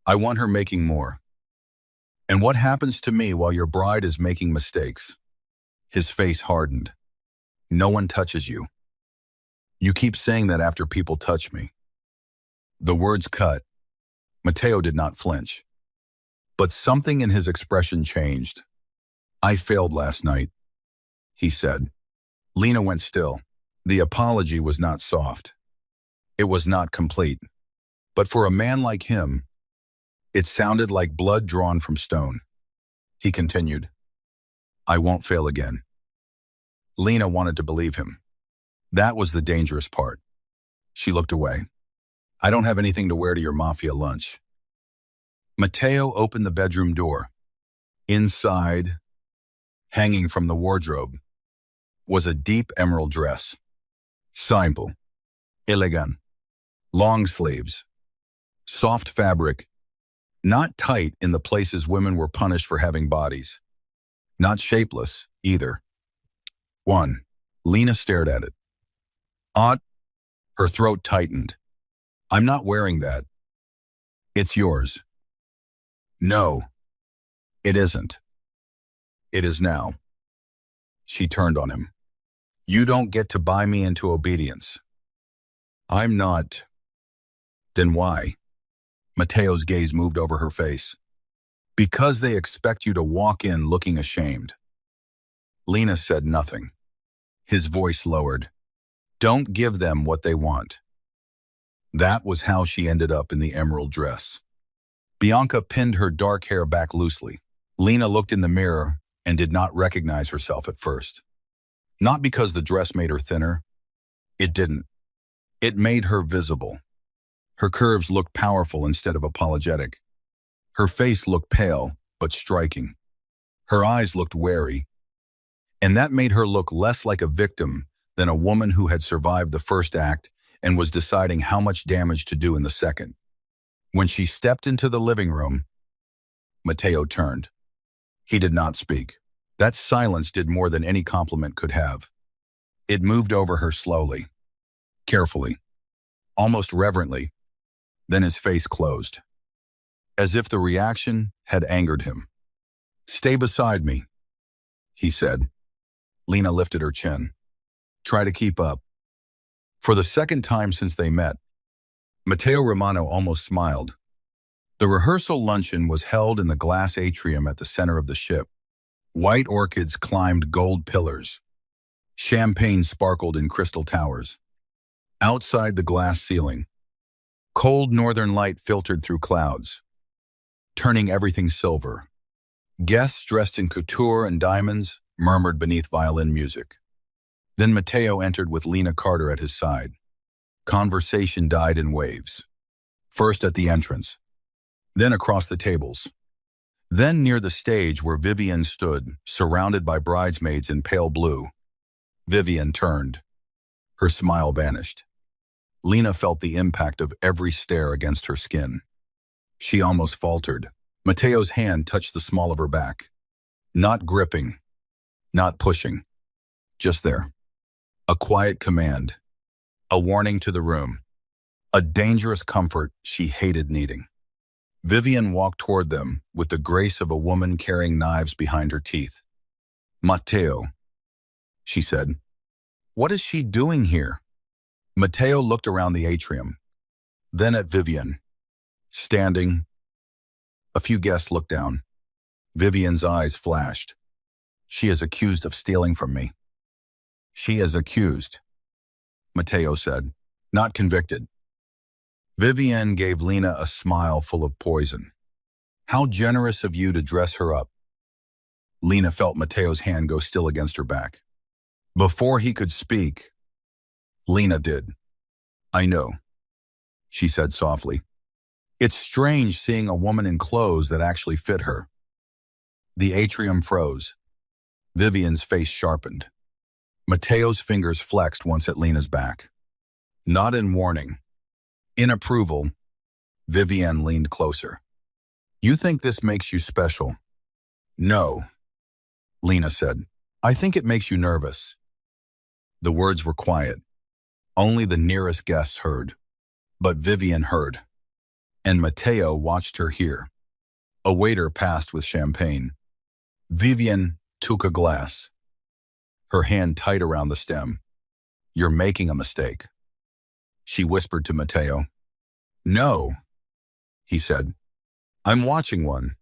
I want her making more. And what happens to me while your bride is making mistakes?" His face hardened. "No one touches you. You keep saying that after people touch me." The words cut. Matteo did not flinch. But something in his expression changed. "I failed last night," he said. Lena went still. The apology was not soft. It was not complete. But for a man like him, it sounded like blood drawn from stone. He continued, "I won't fail again." Lena wanted to believe him. That was the dangerous part. She looked away. "I don't have anything to wear to your Mafia lunch." Matteo opened the bedroom door. Inside, hanging from the wardrobe, was a deep emerald dress. Simple, elegant, long sleeves, Soft fabric, not tight in the places women were punished for having bodies. Not shapeless, either. 1. Lena stared at it. Odd. Her throat tightened. I'm not wearing that. It's yours. No, it isn't. It is now. She turned on him. You don't get to buy me into obedience. I'm not. Then why? Mateo's gaze moved over her face. Because they expect you to walk in looking ashamed. Lena said nothing. His voice lowered. Don't give them what they want. That was how she ended up in the emerald dress. Bianca pinned her dark hair back loosely. Lena looked in the mirror and did not recognize herself at first. Not because the dress made her thinner. It didn't. It made her visible. Her curves looked powerful instead of apologetic. Her face looked pale, but striking. Her eyes looked wary. And that made her look less like a victim than a woman who had survived the first act and was deciding how much damage to do in the second. When she stepped into the living room, Mateo turned. He did not speak. That silence did more than any compliment could have. It moved over her slowly, carefully, almost reverently. Then his face closed, as if the reaction had angered him. Stay beside me, he said. Lena lifted her chin. Try to keep up. For the second time since they met, Mateo Romano almost smiled. The rehearsal luncheon was held in the glass atrium at the center of the ship. White orchids climbed gold pillars. Champagne sparkled in crystal towers. Outside the glass ceiling, cold northern light filtered through clouds, turning everything silver. Guests dressed in couture and diamonds murmured beneath violin music. Then Mateo entered with Lena Carter at his side. Conversation died in waves. First at the entrance, then across the tables. Then near the stage where Vivian stood, surrounded by bridesmaids in pale blue. Vivian turned. Her smile vanished. Lena felt the impact of every stare against her skin. She almost faltered. Mateo's hand touched the small of her back. Not gripping, not pushing. Just there. A quiet command. A warning to the room. A dangerous comfort she hated needing. Vivian walked toward them with the grace of a woman carrying knives behind her teeth. Mateo, she said. What is she doing here? Mateo looked around the atrium, then at Vivian. Standing. A few guests looked down. Vivian's eyes flashed. She is accused of stealing from me. She is accused, Mateo said, not convicted. Vivian gave Lena a smile full of poison. How generous of you to dress her up. Lena felt Mateo's hand go still against her back. Before he could speak, Lena did. I know, she said softly. It's strange seeing a woman in clothes that actually fit her. The atrium froze. Vivian's face sharpened. Mateo's fingers flexed once at Lena's back. Not in warning. In approval, Vivian leaned closer. You think this makes you special? No, Lena said. I think it makes you nervous. The words were quiet. Only the nearest guests heard. But Vivian heard. And Mateo watched her hear. A waiter passed with champagne. Vivian took a glass. Her hand tight around the stem. You're making a mistake. She whispered to Mateo. No, he said. I'm watching one.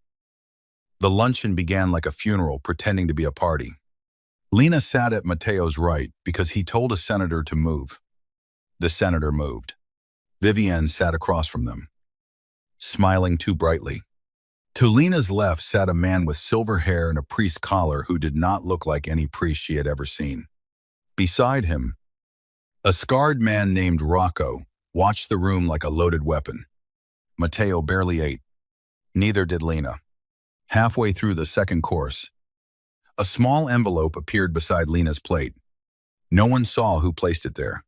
The luncheon began like a funeral pretending to be a party. Lena sat at Mateo's right because he told a senator to move. The senator moved. Vivian sat across from them, smiling too brightly. To Lena's left sat a man with silver hair and a priest collar who did not look like any priest she had ever seen. Beside him, a scarred man named Rocco watched the room like a loaded weapon. Mateo barely ate. Neither did Lena. Halfway through the second course, a small envelope appeared beside Lena's plate. No one saw who placed it there.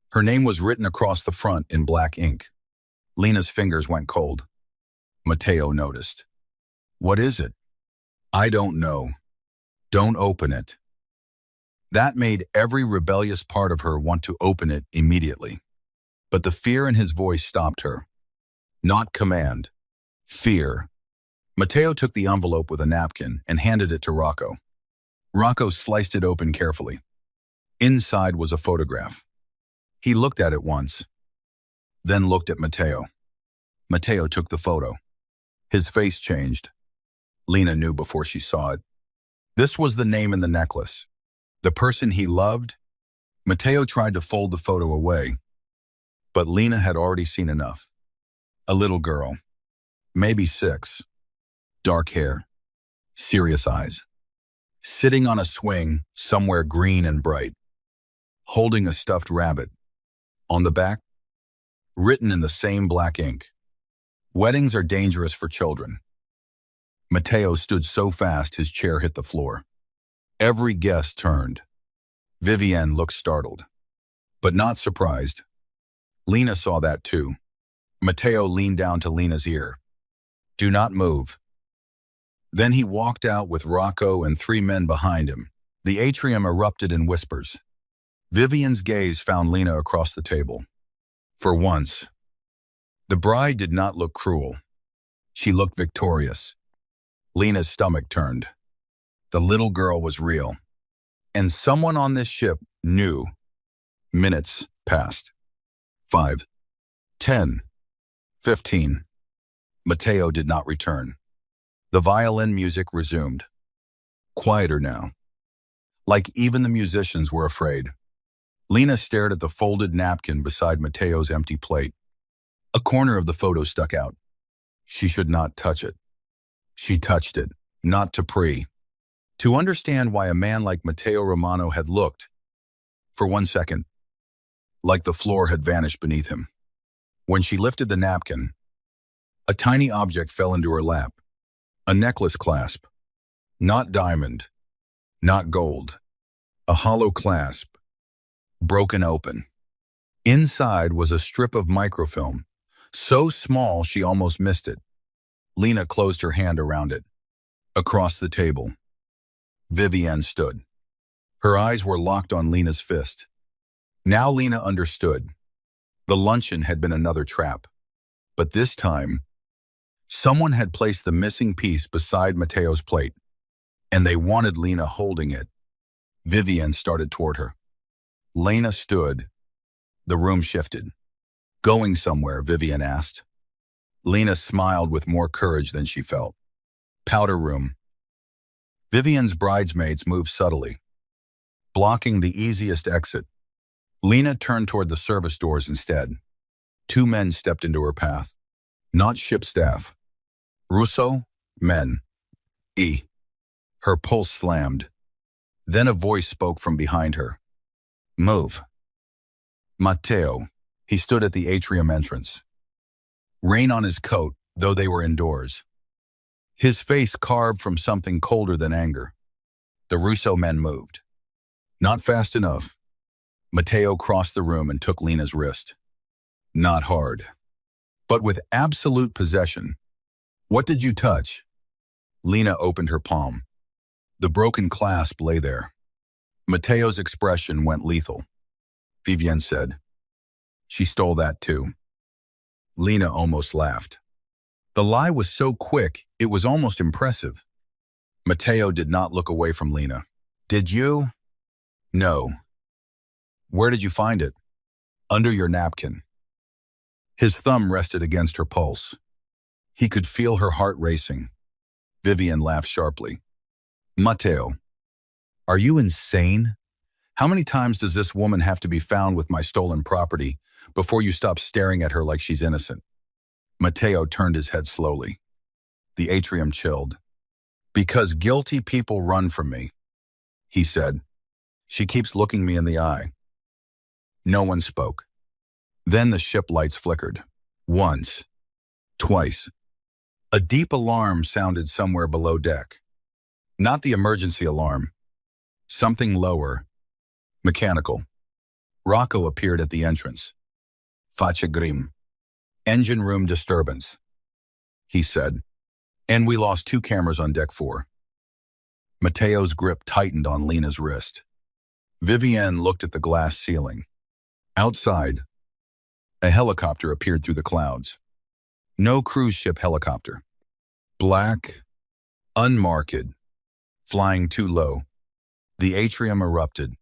Her name was written across the front in black ink. Lena's fingers went cold. Mateo noticed. What is it? I don't know. Don't open it. That made every rebellious part of her want to open it immediately. But the fear in his voice stopped her. Not command. Fear. Mateo took the envelope with a napkin and handed it to Rocco. Rocco sliced it open carefully. Inside was a photograph. He looked at it once, then looked at Mateo. Mateo took the photo. His face changed. Lena knew before she saw it. This was the name in the necklace. The person he loved. Mateo tried to fold the photo away, but Lena had already seen enough. A little girl, maybe 6, dark hair, serious eyes, sitting on a swing somewhere green and bright, holding a stuffed rabbit. On the back, written in the same black ink, "Weddings are dangerous for children." Mateo stood so fast his chair hit the floor. Every guest turned. Vivienne looked startled, but not surprised. Lena saw that too. Mateo leaned down to Lena's ear. "Do not move." Then he walked out with Rocco and 3 men behind him. The atrium erupted in whispers. Vivienne's gaze found Lena across the table. For once, the bride did not look cruel. She looked victorious. Lena's stomach turned. The little girl was real. And someone on this ship knew. Minutes passed. 5, 10, 15. Mateo did not return. The violin music resumed. Quieter now. Like even the musicians were afraid. Lena stared at the folded napkin beside Mateo's empty plate. A corner of the photo stuck out. She should not touch it. She touched it, not to pray. To understand why a man like Mateo Romano had looked, for 1 second, like the floor had vanished beneath him. When she lifted the napkin, a tiny object fell into her lap. A necklace clasp. Not diamond, not gold. A hollow clasp, broken open. Inside was a strip of microfilm, so small she almost missed it. Lena closed her hand around it. Across the table, Vivienne stood. Her eyes were locked on Lena's fist. Now Lena understood. The luncheon had been another trap. But this time, someone had placed the missing piece beside Mateo's plate, and they wanted Lena holding it. Vivienne started toward her. Lena stood. The room shifted. "Going somewhere?" Vivienne asked. Lena smiled with more courage than she felt. "Powder room." Vivienne's bridesmaids moved subtly, blocking the easiest exit. Lena turned toward the service doors instead. 2 men stepped into her path. Not ship staff. Russo, men. Her pulse slammed. Then a voice spoke from behind her. "Move." Mateo. He stood at the atrium entrance. Rain on his coat, though they were indoors. His face carved from something colder than anger. The Russo men moved. Not fast enough. Mateo crossed the room and took Lena's wrist. Not hard, but with absolute possession. "What did you touch?" Lena opened her palm. The broken clasp lay there. Mateo's expression went lethal. Vivienne said, "She stole that too." Lena almost laughed. The lie was so quick, it was almost impressive. Mateo did not look away from Lena. "Did you?" "No." "Where did you find it?" "Under your napkin." His thumb rested against her pulse. He could feel her heart racing. Vivienne laughed sharply. "Mateo, are you insane? How many times does this woman have to be found with my stolen property before you stop staring at her like she's innocent?" Mateo turned his head slowly. The atrium chilled. "Because guilty people run from me," he said. "She keeps looking me in the eye." No one spoke. Then the ship lights flickered. Once. Twice. A deep alarm sounded somewhere below deck. Not the emergency alarm. Something lower. Mechanical. Rocco appeared at the entrance. Faccia grim. Engine room disturbance, he said. And we lost 2 cameras on deck 4. Mateo's grip tightened on Lena's wrist. Vivienne looked at the glass ceiling. Outside, a helicopter appeared through the clouds. No cruise ship helicopter. Black, unmarked, flying too low. The atrium erupted.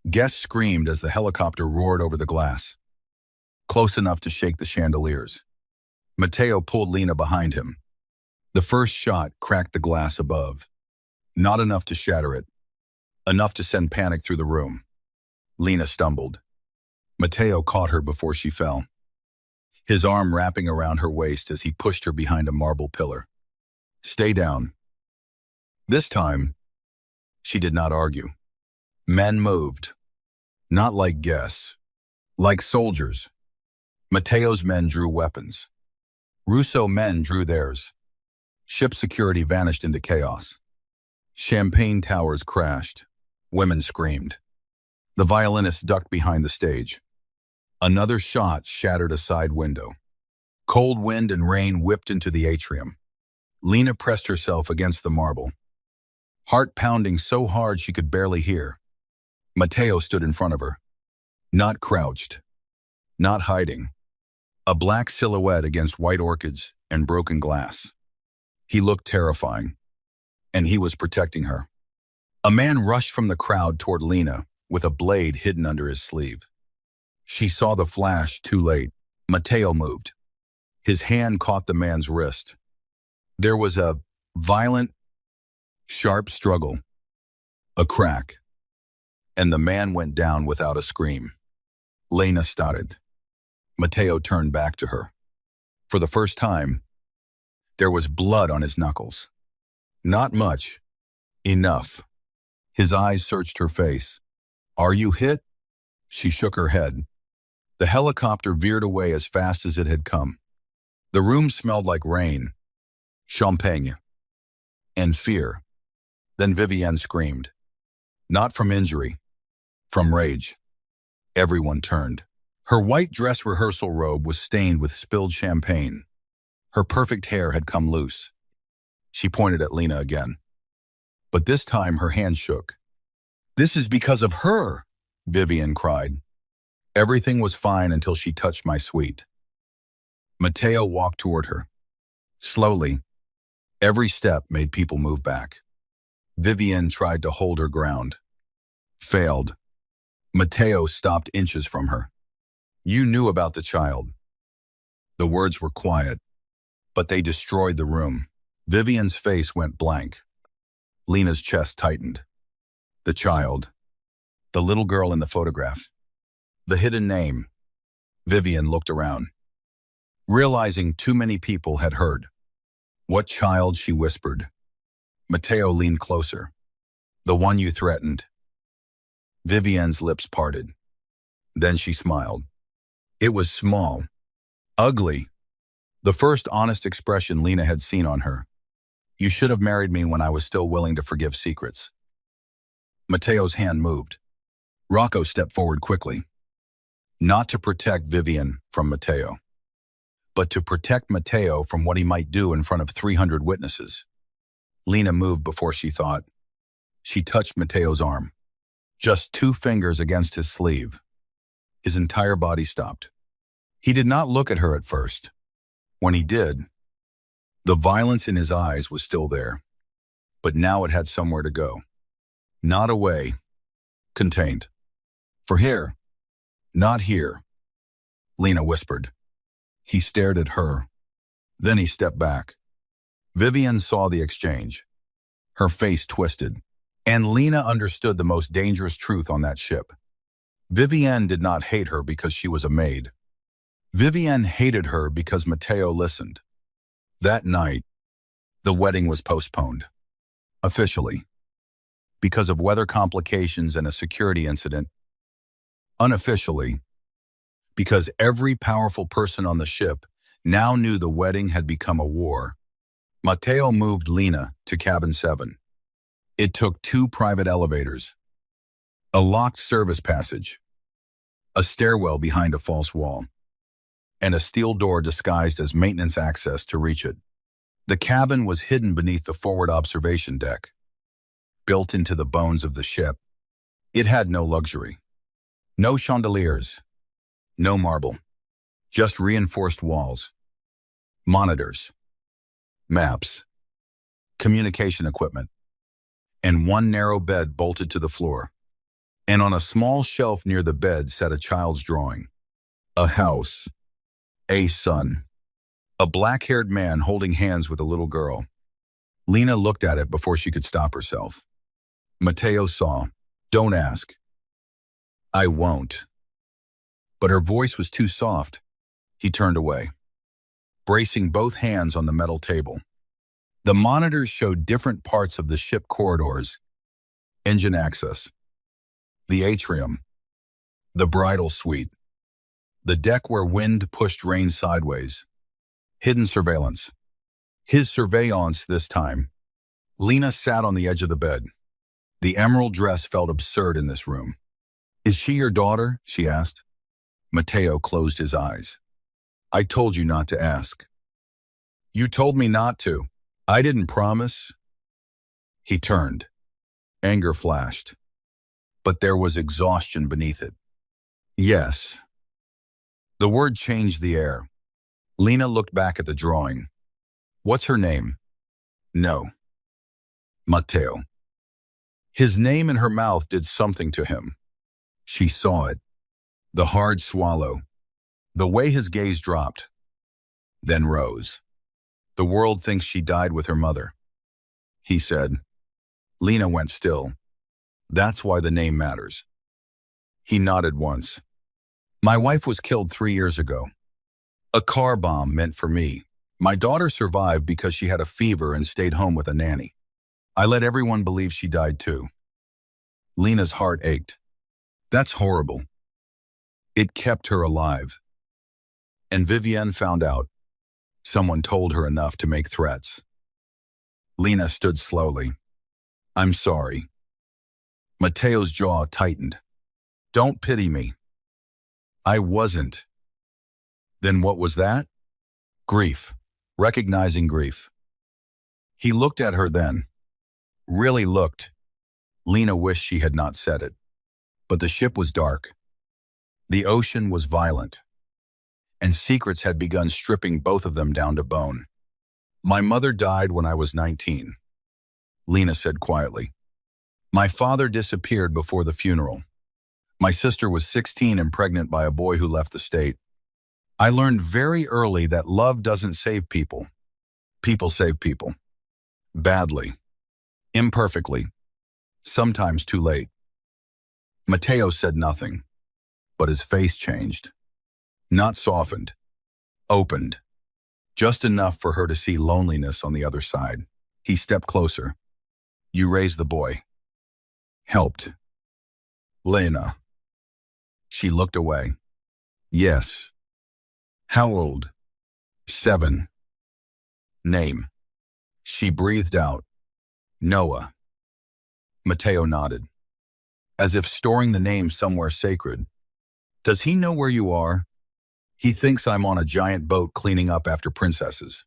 Guests screamed as the helicopter roared over the glass, close enough to shake the chandeliers. Mateo pulled Lena behind him. The first shot cracked the glass above. Not enough to shatter it, enough to send panic through the room. Lena stumbled. Mateo caught her before she fell, his arm wrapping around her waist as he pushed her behind a marble pillar. Stay down. This time, she did not argue. Men moved, not like guests, like soldiers. Mateo's men drew weapons. Russo men drew theirs. Ship security vanished into chaos. Champagne towers crashed. Women screamed. The violinist ducked behind the stage. Another shot shattered a side window. Cold wind and rain whipped into the atrium. Lena pressed herself against the marble, heart pounding so hard she could barely hear. Mateo stood in front of her, not crouched, not hiding, a black silhouette against white orchids and broken glass. He looked terrifying, and he was protecting her. A man rushed from the crowd toward Lena with a blade hidden under his sleeve. She saw the flash too late. Mateo moved. His hand caught the man's wrist. There was a violent, sharp struggle, a crack, and the man went down without a scream. Lena started. Mateo turned back to her. For the first time, there was blood on his knuckles. Not much. Enough. His eyes searched her face. Are you hit? She shook her head. The helicopter veered away as fast as it had come. The room smelled like rain, champagne, and fear. Then Vivienne screamed. Not from injury, from rage. Everyone turned. Her white dress rehearsal robe was stained with spilled champagne. Her perfect hair had come loose. She pointed at Lena again. But this time her hand shook. This is because of her, Vivienne cried. Everything was fine until she touched my suite. Mateo walked toward her. Slowly, every step made people move back. Vivienne tried to hold her ground. Failed. Mateo stopped inches from her. You knew about the child. The words were quiet, but they destroyed the room. Vivienne's face went blank. Lena's chest tightened. The child. The little girl in the photograph. The hidden name. Vivienne looked around, realizing too many people had heard. What child? She whispered. Mateo leaned closer. The one you threatened. Vivienne's lips parted. Then she smiled. It was small, ugly, the first honest expression Lena had seen on her. You should have married me when I was still willing to forgive secrets. Mateo's hand moved. Rocco stepped forward quickly. Not to protect Vivienne from Mateo, but to protect Mateo from what he might do in front of 300 witnesses. Lena moved before she thought. She touched Mateo's arm. Just 2 fingers against his sleeve. His entire body stopped. He did not look at her at first. When he did, the violence in his eyes was still there, but now it had somewhere to go. Not away, contained. For here, not here, Lena whispered. He stared at her. Then he stepped back. Vivienne saw the exchange. Her face twisted, and Lena understood the most dangerous truth on that ship. Vivienne did not hate her because she was a maid. Vivienne hated her because Mateo listened. That night, the wedding was postponed. Officially. Because of weather complications and a security incident. Unofficially. Because every powerful person on the ship now knew the wedding had become a war. Mateo moved Lena to cabin 7. It took 2 private elevators, a locked service passage, a stairwell behind a false wall. and a steel door disguised as maintenance access to reach it. The cabin was hidden beneath the forward observation deck, built into the bones of the ship. It had no luxury. No chandeliers, no marble, just reinforced walls, monitors, maps, communication equipment, and one narrow bed bolted to the floor. And on a small shelf near the bed sat a child's drawing. A house, a son, a black-haired man holding hands with a little girl. Lena looked at it before she could stop herself. Mateo saw. "Don't ask." "I won't." But her voice was too soft. He turned away, bracing both hands on the metal table. The monitors showed different parts of the ship corridors, engine access, the atrium, the bridal suite, the deck where wind pushed rain sideways, hidden surveillance. His surveillance this time. Lena sat on the edge of the bed. The emerald dress felt absurd in this room. "Is she your daughter?" she asked. Mateo closed his eyes. "I told you not to ask." "You told me not to. I didn't promise." He turned. Anger flashed. But there was exhaustion beneath it. "Yes." The word changed the air. Lena looked back at the drawing. "What's her name?" "No." "Mateo." His name in her mouth did something to him. She saw it. The hard swallow. The way his gaze dropped. Then rose. "The world thinks she died with her mother," he said. Lena went still. "That's why the name matters." He nodded once. "My wife was killed 3 years ago. A car bomb meant for me. My daughter survived because she had a fever and stayed home with a nanny. I let everyone believe she died too." Lena's heart ached. "That's horrible." "It kept her alive." And Vivienne found out. Someone told her enough to make threats. Lena stood slowly. "I'm sorry." Mateo's jaw tightened. "Don't pity me." "I wasn't." "Then what was that?" "Grief. Recognizing grief." He looked at her then. Really looked. Lena wished she had not said it. But the ship was dark. The ocean was violent. And secrets had begun stripping both of them down to bone. "My mother died when I was 19, Lena said quietly. "My father disappeared before the funeral. My sister was 16 and pregnant by a boy who left the state. I learned very early that love doesn't save people. People save people. Badly. Imperfectly. Sometimes too late." Mateo said nothing, but his face changed. Not softened. Opened. Just enough for her to see loneliness on the other side. He stepped closer. "You raised the boy." "Helped." "Lena." She looked away. "Yes." "How old?" 7. "Name?" She breathed out. "Noah." Mateo nodded, as if storing the name somewhere sacred. "Does he know where you are?" "He thinks I'm on a giant boat cleaning up after princesses."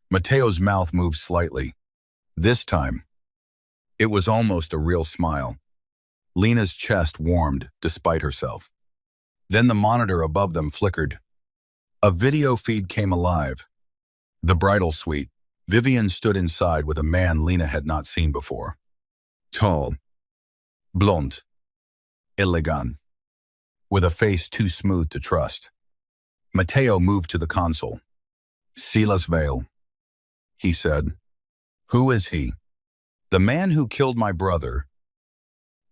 Mateo's mouth moved slightly. This time, it was almost a real smile. Lena's chest warmed despite herself. Then the monitor above them flickered. A video feed came alive. The bridal suite. Vivienne stood inside with a man Lena had not seen before. Tall. Blonde. Elegant. With a face too smooth to trust. Mateo moved to the console. "Silas Vale," he said. "Who is he?" "The man who killed my brother."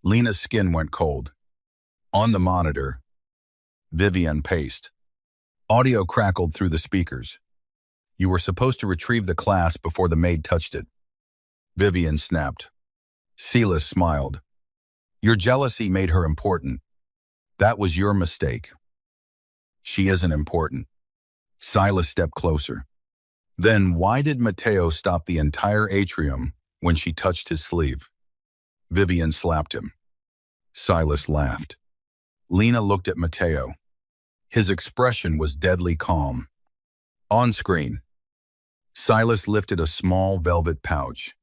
Lena's skin went cold. On the monitor, Vivienne paced. Audio crackled through the speakers. "You were supposed to retrieve the class before the maid touched it." Vivienne snapped. Silas smiled. "Your jealousy made her important. That was your mistake." "She isn't important." Silas stepped closer. "Then why did Mateo stop the entire atrium when she touched his sleeve?" Vivienne slapped him. Silas laughed. Lena looked at Mateo. His expression was deadly calm. On screen, Silas lifted a small velvet pouch.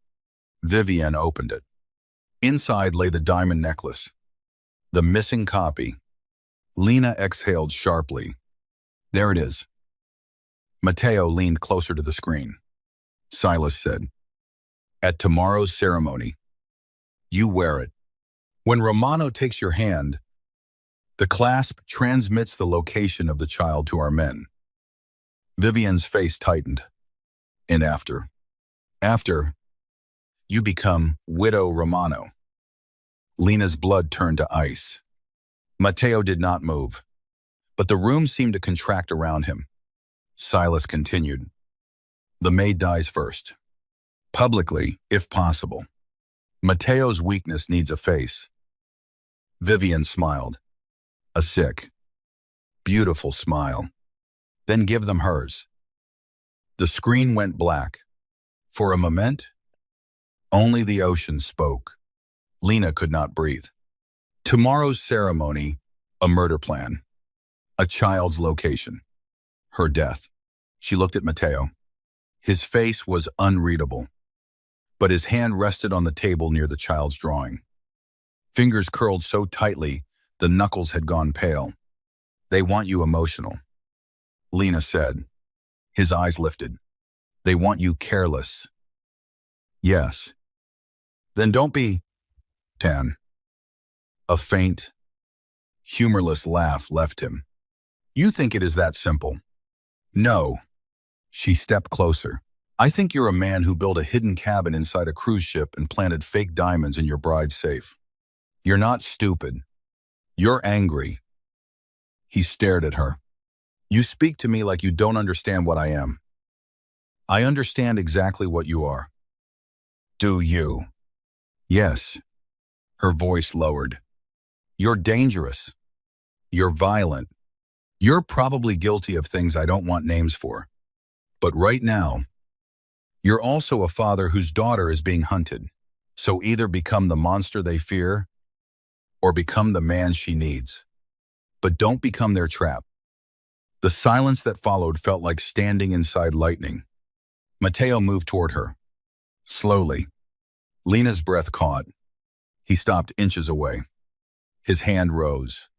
Vivienne opened it. Inside lay the diamond necklace. The missing copy. Lena exhaled sharply. There it is. Matteo leaned closer to the screen. Silas said, "At tomorrow's ceremony, you wear it. When Romano takes your hand, the clasp transmits the location of the child to our men." Vivienne's face tightened. "And after, you become Widow Romano." Lena's blood turned to ice. Matteo did not move, but the room seemed to contract around him. Silas continued, "The maid dies first. Publicly, if possible. Matteo's weakness needs a face." Vivienne smiled. A sick, beautiful smile. "Then give them hers." The screen went black. For a moment, only the ocean spoke. Lena could not breathe. Tomorrow's ceremony, a murder plan. A child's location. Her death. She looked at Matteo. His face was unreadable, but his hand rested on the table near the child's drawing. Fingers curled so tightly, the knuckles had gone pale. "They want you emotional," Lena said. His eyes lifted. "They want you careless." "Yes." "Then don't be." Tan. A faint, humorless laugh left him. "You think it is that simple." "No." She stepped closer. "I think you're a man who built a hidden cabin inside a cruise ship and planted fake diamonds in your bride's safe. You're not stupid. You're angry." He stared at her. "You speak to me like you don't understand what I am." "I understand exactly what you are." "Do you?" "Yes." Her voice lowered. "You're dangerous. You're violent. You're probably guilty of things I don't want names for. But right now, you're also a father whose daughter is being hunted. So either become the monster they fear or become the man she needs. But don't become their trap." The silence that followed felt like standing inside lightning. Matteo moved toward her. Slowly. Lena's breath caught. He stopped inches away. His hand rose.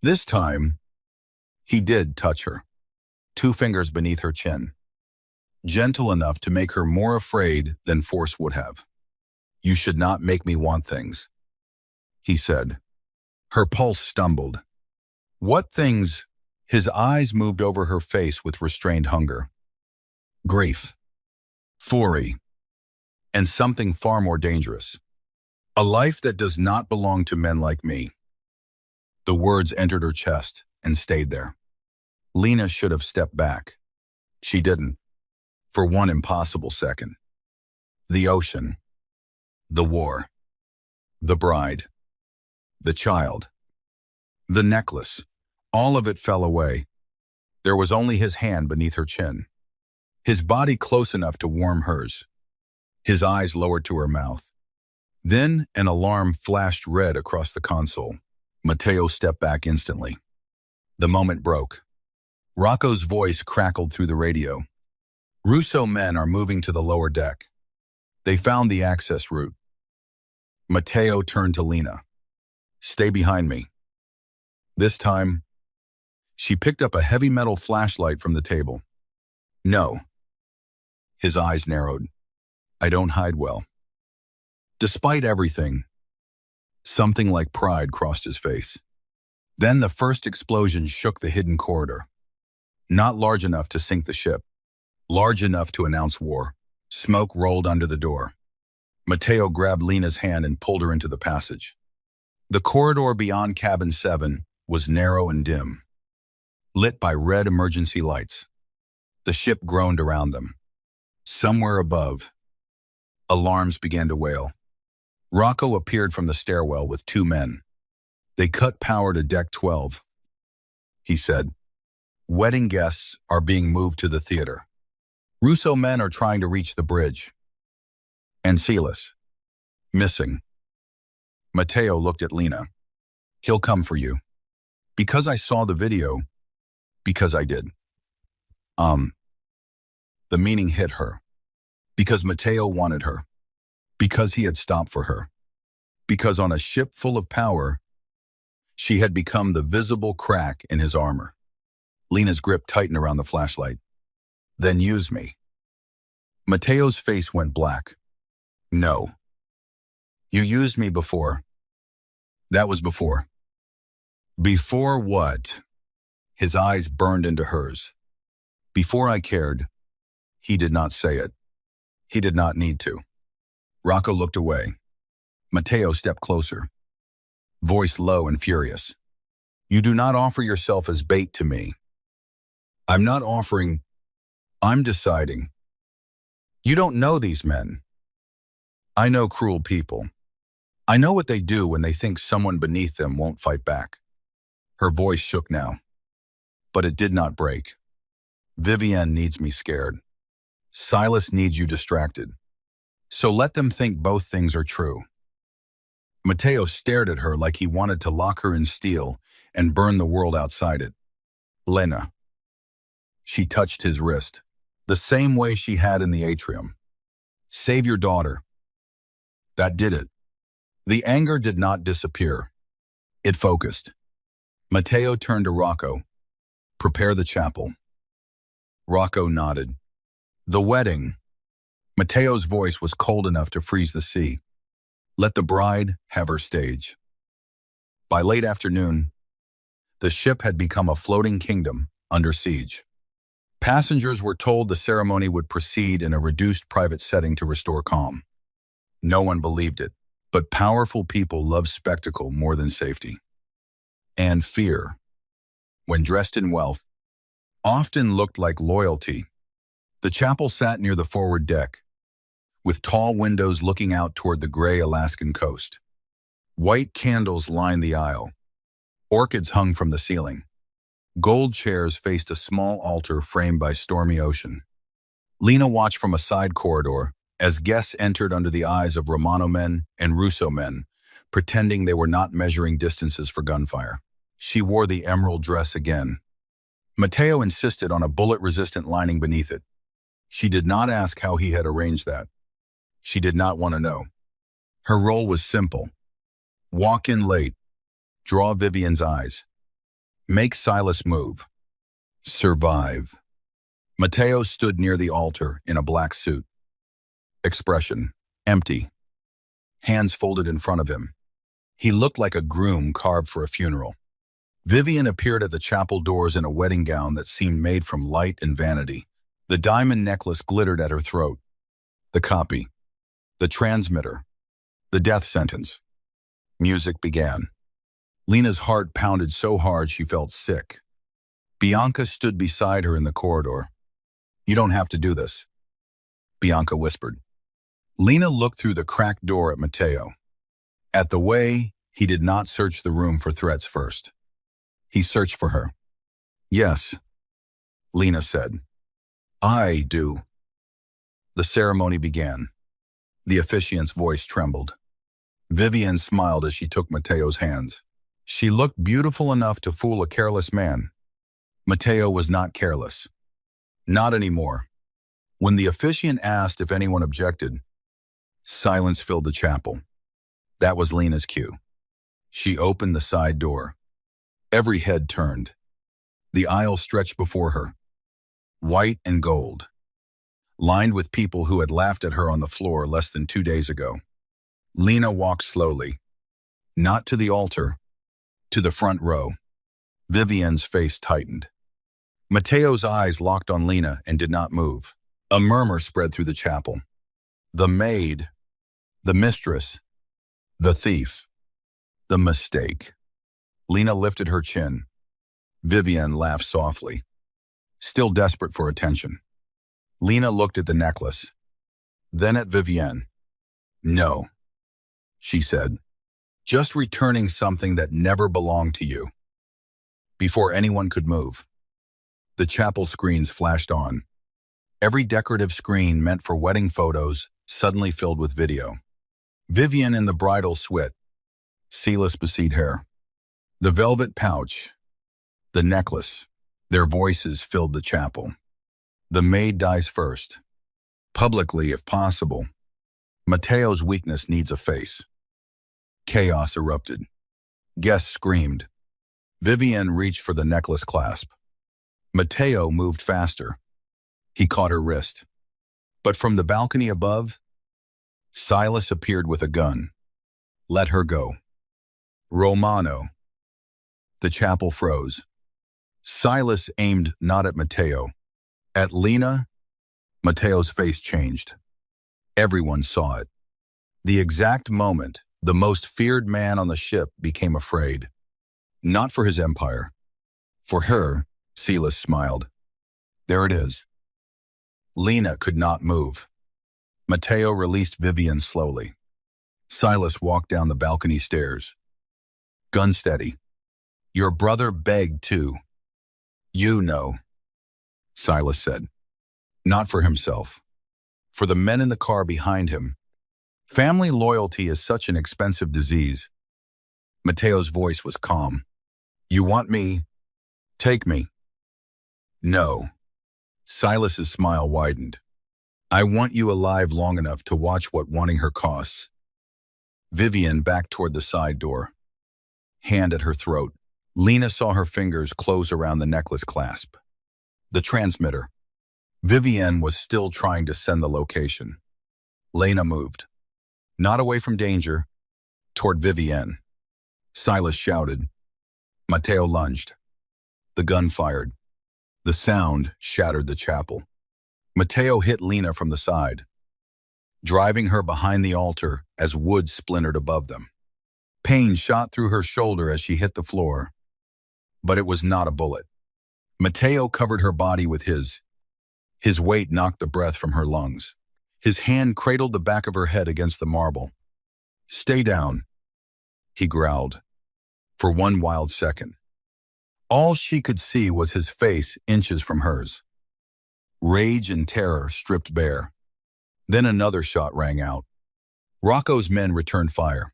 This time, he did touch her. 2 fingers beneath her chin. Gentle enough to make her more afraid than force would have. "You should not make me want things," he said. Her pulse stumbled. "What things?" His eyes moved over her face with restrained hunger. "Grief. Fury. And something far more dangerous. A life that does not belong to men like me." The words entered her chest and stayed there. Lena should have stepped back. She didn't. For one impossible second. The ocean. The war. The bride. The child. The necklace. All of it fell away. There was only his hand beneath her chin. His body close enough to warm hers. His eyes lowered to her mouth. Then an alarm flashed red across the console. Matteo stepped back instantly. The moment broke. Rocco's voice crackled through the radio. "Russo men are moving to the lower deck. They found the access route." Matteo turned to Lena. "Stay behind me." This time, she picked up a heavy metal flashlight from the table. "No." His eyes narrowed. "I don't hide well." Despite everything, something like pride crossed his face. Then the first explosion shook the hidden corridor. Not large enough to sink the ship, large enough to announce war. Smoke rolled under the door. Matteo grabbed Lena's hand and pulled her into the passage. The corridor beyond cabin 7 was narrow and dim, lit by red emergency lights. The ship groaned around them. Somewhere above, alarms began to wail. Rocco appeared from the stairwell with 2 men. "They cut power to deck 12, he said. "Wedding guests are being moved to the theater. Russo men are trying to reach the bridge. And Silas. Missing." Matteo looked at Lena. "He'll come for you." "Because I saw the video, Because I did. Um, the meaning hit her. Because Mateo wanted her. Because he had stopped for her. Because on a ship full of power, she had become the visible crack in his armor. Lena's grip tightened around the flashlight. Then use me. Mateo's face went black. No. You used me before. That was before. Before what? His eyes burned into hers. Before I cared. He did not say it. He did not need to. Rocco looked away. Mateo stepped closer. Voice low and furious. You do not offer yourself as bait to me. I'm not offering. I'm deciding. You don't know these men. I know cruel people. I know what they do when they think someone beneath them won't fight back. Her voice shook now. But it did not break. Vivienne needs me scared. Silas needs you distracted. So let them think both things are true. Mateo stared at her like he wanted to lock her in steel and burn the world outside it. Lena. She touched his wrist, the same way she had in the atrium. Save your daughter. That did it. The anger did not disappear. It focused. Mateo turned to Rocco. Prepare the chapel. Rocco nodded. The wedding. Mateo's voice was cold enough to freeze the sea. Let the bride have her stage. By late afternoon, the ship had become a floating kingdom under siege. Passengers were told the ceremony would proceed in a reduced private setting to restore calm. No one believed it, but powerful people love spectacle more than safety. And fear, when dressed in wealth, often looked like loyalty. The chapel sat near the forward deck, with tall windows looking out toward the gray Alaskan coast. White candles lined the aisle. Orchids hung from the ceiling. Gold chairs faced a small altar framed by stormy ocean. Lena watched from a side corridor as guests entered under the eyes of Romano men and Russo men, pretending they were not measuring distances for gunfire. She wore the emerald dress again. Mateo insisted on a bullet-resistant lining beneath it. She did not ask how he had arranged that. She did not want to know. Her role was simple. Walk in late. Draw Vivienne's eyes. Make Silas move. Survive. Mateo stood near the altar in a black suit. Expression, empty. Hands folded in front of him. He looked like a groom carved for a funeral. Vivienne appeared at the chapel doors in a wedding gown that seemed made from light and vanity. The diamond necklace glittered at her throat. The copy. The transmitter. The death sentence. Music began. Lena's heart pounded so hard she felt sick. Bianca stood beside her in the corridor. You don't have to do this, Bianca whispered. Lena looked through the cracked door at Mateo. At the way, he did not search the room for threats first. He searched for her. Yes, Lena said. I do. The ceremony began. The officiant's voice trembled. Vivienne smiled as she took Mateo's hands. She looked beautiful enough to fool a careless man. Mateo was not careless. Not anymore. When the officiant asked if anyone objected, silence filled the chapel. That was Lena's cue. She opened the side door. Every head turned. The aisle stretched before her, white and gold, lined with people who had laughed at her on the floor less than 2 days ago. Lena walked slowly, not to the altar, to the front row. Vivienne's face tightened. Mateo's eyes locked on Lena and did not move. A murmur spread through the chapel. The maid, the mistress, the thief, the mistake. Lena lifted her chin. Vivienne laughed softly, still desperate for attention. Lena looked at the necklace, then at Vivienne. No, she said, just returning something that never belonged to you. Before anyone could move, the chapel screens flashed on. Every decorative screen meant for wedding photos suddenly filled with video. Vivienne in the bridal suite, Silas beside her. The velvet pouch, the necklace, Their voices filled the chapel. The maid dies first. Publicly, if possible. Mateo's weakness needs a face. Chaos erupted. Guests screamed. Vivienne reached for the necklace clasp. Mateo moved faster. He caught her wrist. But from the balcony above, Silas appeared with a gun. Let her go. Romano. The chapel froze. Silas aimed not at Mateo. At Lena, Mateo's face changed. Everyone saw it. The exact moment the most feared man on the ship became afraid. Not for his empire. For her, Silas smiled. There it is. Lena could not move. Mateo released Vivienne slowly. Silas walked down the balcony stairs. Gun steady. Your brother begged too. You know, Silas said. Not for himself. For the men in the car behind him. Family loyalty is such an expensive disease. Mateo's voice was calm. You want me? Take me. No. Silas's smile widened. I want you alive long enough to watch what wanting her costs. Vivienne backed toward the side door. Hand at her throat. Lena saw her fingers close around the necklace clasp. The transmitter. Vivienne was still trying to send the location. Lena moved. Not away from danger, toward Vivienne. Silas shouted. Mateo lunged. The gun fired. The sound shattered the chapel. Mateo hit Lena from the side, driving her behind the altar as wood splintered above them. Pain shot through her shoulder as she hit the floor, but it was not a bullet. Mateo covered her body with his. His weight knocked the breath from her lungs. His hand cradled the back of her head against the marble. Stay down, he growled. For one wild second. All she could see was his face inches from hers. Rage and terror stripped bare. Then another shot rang out. Rocco's men returned fire.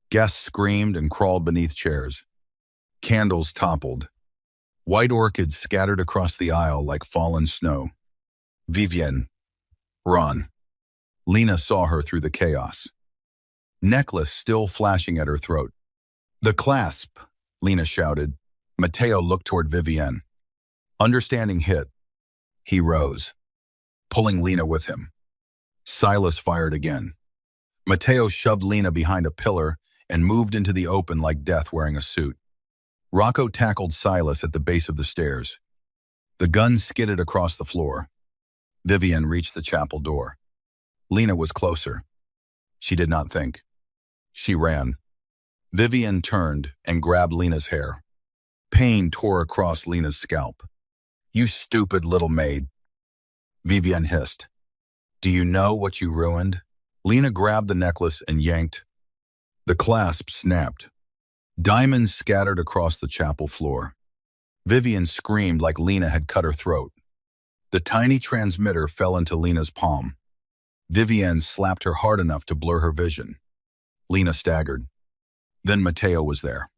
Guests screamed and crawled beneath chairs. Candles toppled. White orchids scattered across the aisle like fallen snow. Vivienne. Run. Lena saw her through the chaos. Necklace still flashing at her throat. The clasp, Lena shouted. Mateo looked toward Vivienne. Understanding hit. He rose, pulling Lena with him. Silas fired again. Mateo shoved Lena behind a pillar and moved into the open like death wearing a suit. Rocco tackled Silas at the base of the stairs. The gun skidded across the floor. Vivienne reached the chapel door. Lena was closer. She did not think. She ran. Vivienne turned and grabbed Lena's hair. Pain tore across Lena's scalp. You stupid little maid. Vivienne hissed. Do you know what you ruined? Lena grabbed the necklace and yanked. The clasp snapped. Diamonds scattered across the chapel floor. Vivienne screamed like Lena had cut her throat. The tiny transmitter fell into Lena's palm. Vivienne slapped her hard enough to blur her vision. Lena staggered. Then Mateo was there.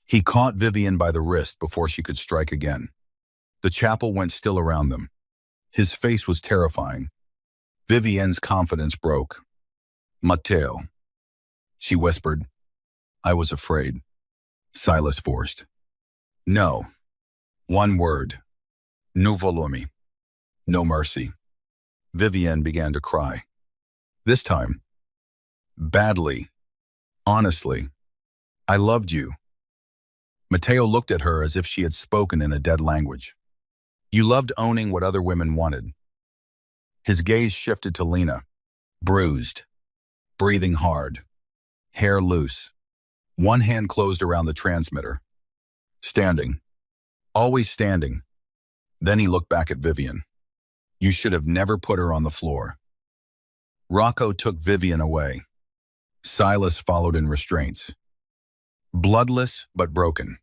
He caught Vivienne by the wrist before she could strike again. The chapel went still around them. His face was terrifying. Vivienne's confidence broke. Mateo. She whispered. I was afraid. Silas forced. No. One word. No volume. No mercy. Vivienne began to cry. This time. Badly. Honestly. I loved you. Mateo looked at her as if she had spoken in a dead language. You loved owning what other women wanted. His gaze shifted to Lena, bruised, breathing hard, hair loose, one hand closed around the transmitter. Standing. Always standing. Then he looked back at Vivienne. You should have never put her on the floor. Rocco took Vivienne away. Silas followed in restraints. Bloodless but broken.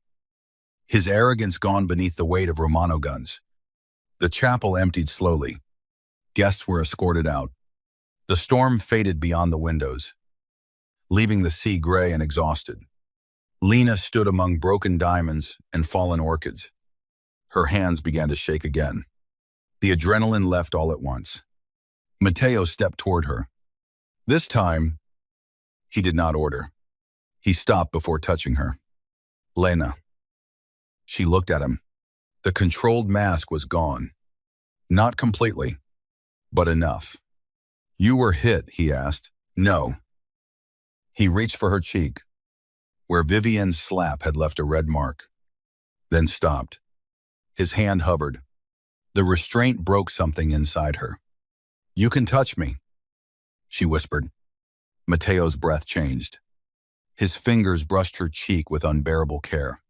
His arrogance gone beneath the weight of Romano guns. The chapel emptied slowly. Guests were escorted out. The storm faded beyond the windows, leaving the sea gray and exhausted. Lena stood among broken diamonds and fallen orchids. Her hands began to shake again. The adrenaline left all at once. Mateo stepped toward her. This time, he did not order. He stopped before touching her. Lena. She looked at him. The controlled mask was gone. Not completely, but enough. You were hit, he asked. No. He reached for her cheek, where Vivian's slap had left a red mark, then stopped. His hand hovered. The restraint broke something inside her. You can touch me, she whispered. Mateo's breath changed. His fingers brushed her cheek with unbearable care.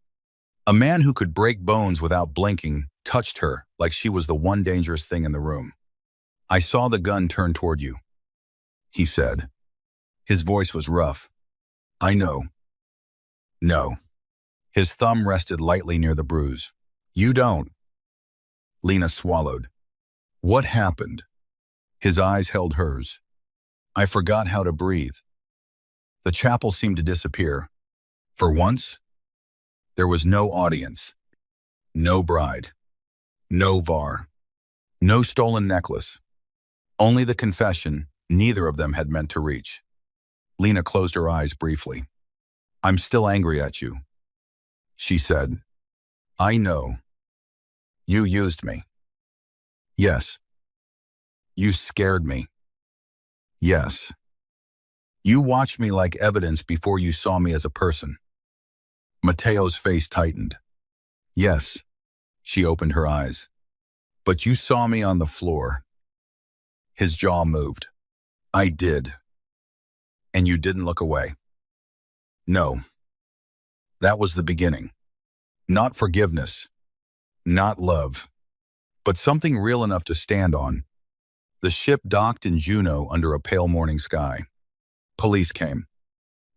A man who could break bones without blinking touched her like she was the one dangerous thing in the room. I saw the gun turn toward you, he said. His voice was rough. I know. No. His thumb rested lightly near the bruise. You don't. Lena swallowed. What happened? His eyes held hers. I forgot how to breathe. The chapel seemed to disappear. For once, there was no audience, no bride, no var, no stolen necklace. Only the confession neither of them had meant to reach. Lena closed her eyes briefly. I'm still angry at you, she said. I know. You used me. Yes. You scared me. Yes. You watched me like evidence before you saw me as a person. Mateo's face tightened. Yes. She opened her eyes. But you saw me on the floor. His jaw moved. I did. And you didn't look away. No. That was the beginning. Not forgiveness. Not love. But something real enough to stand on. The ship docked in Juneau under a pale morning sky. Police came.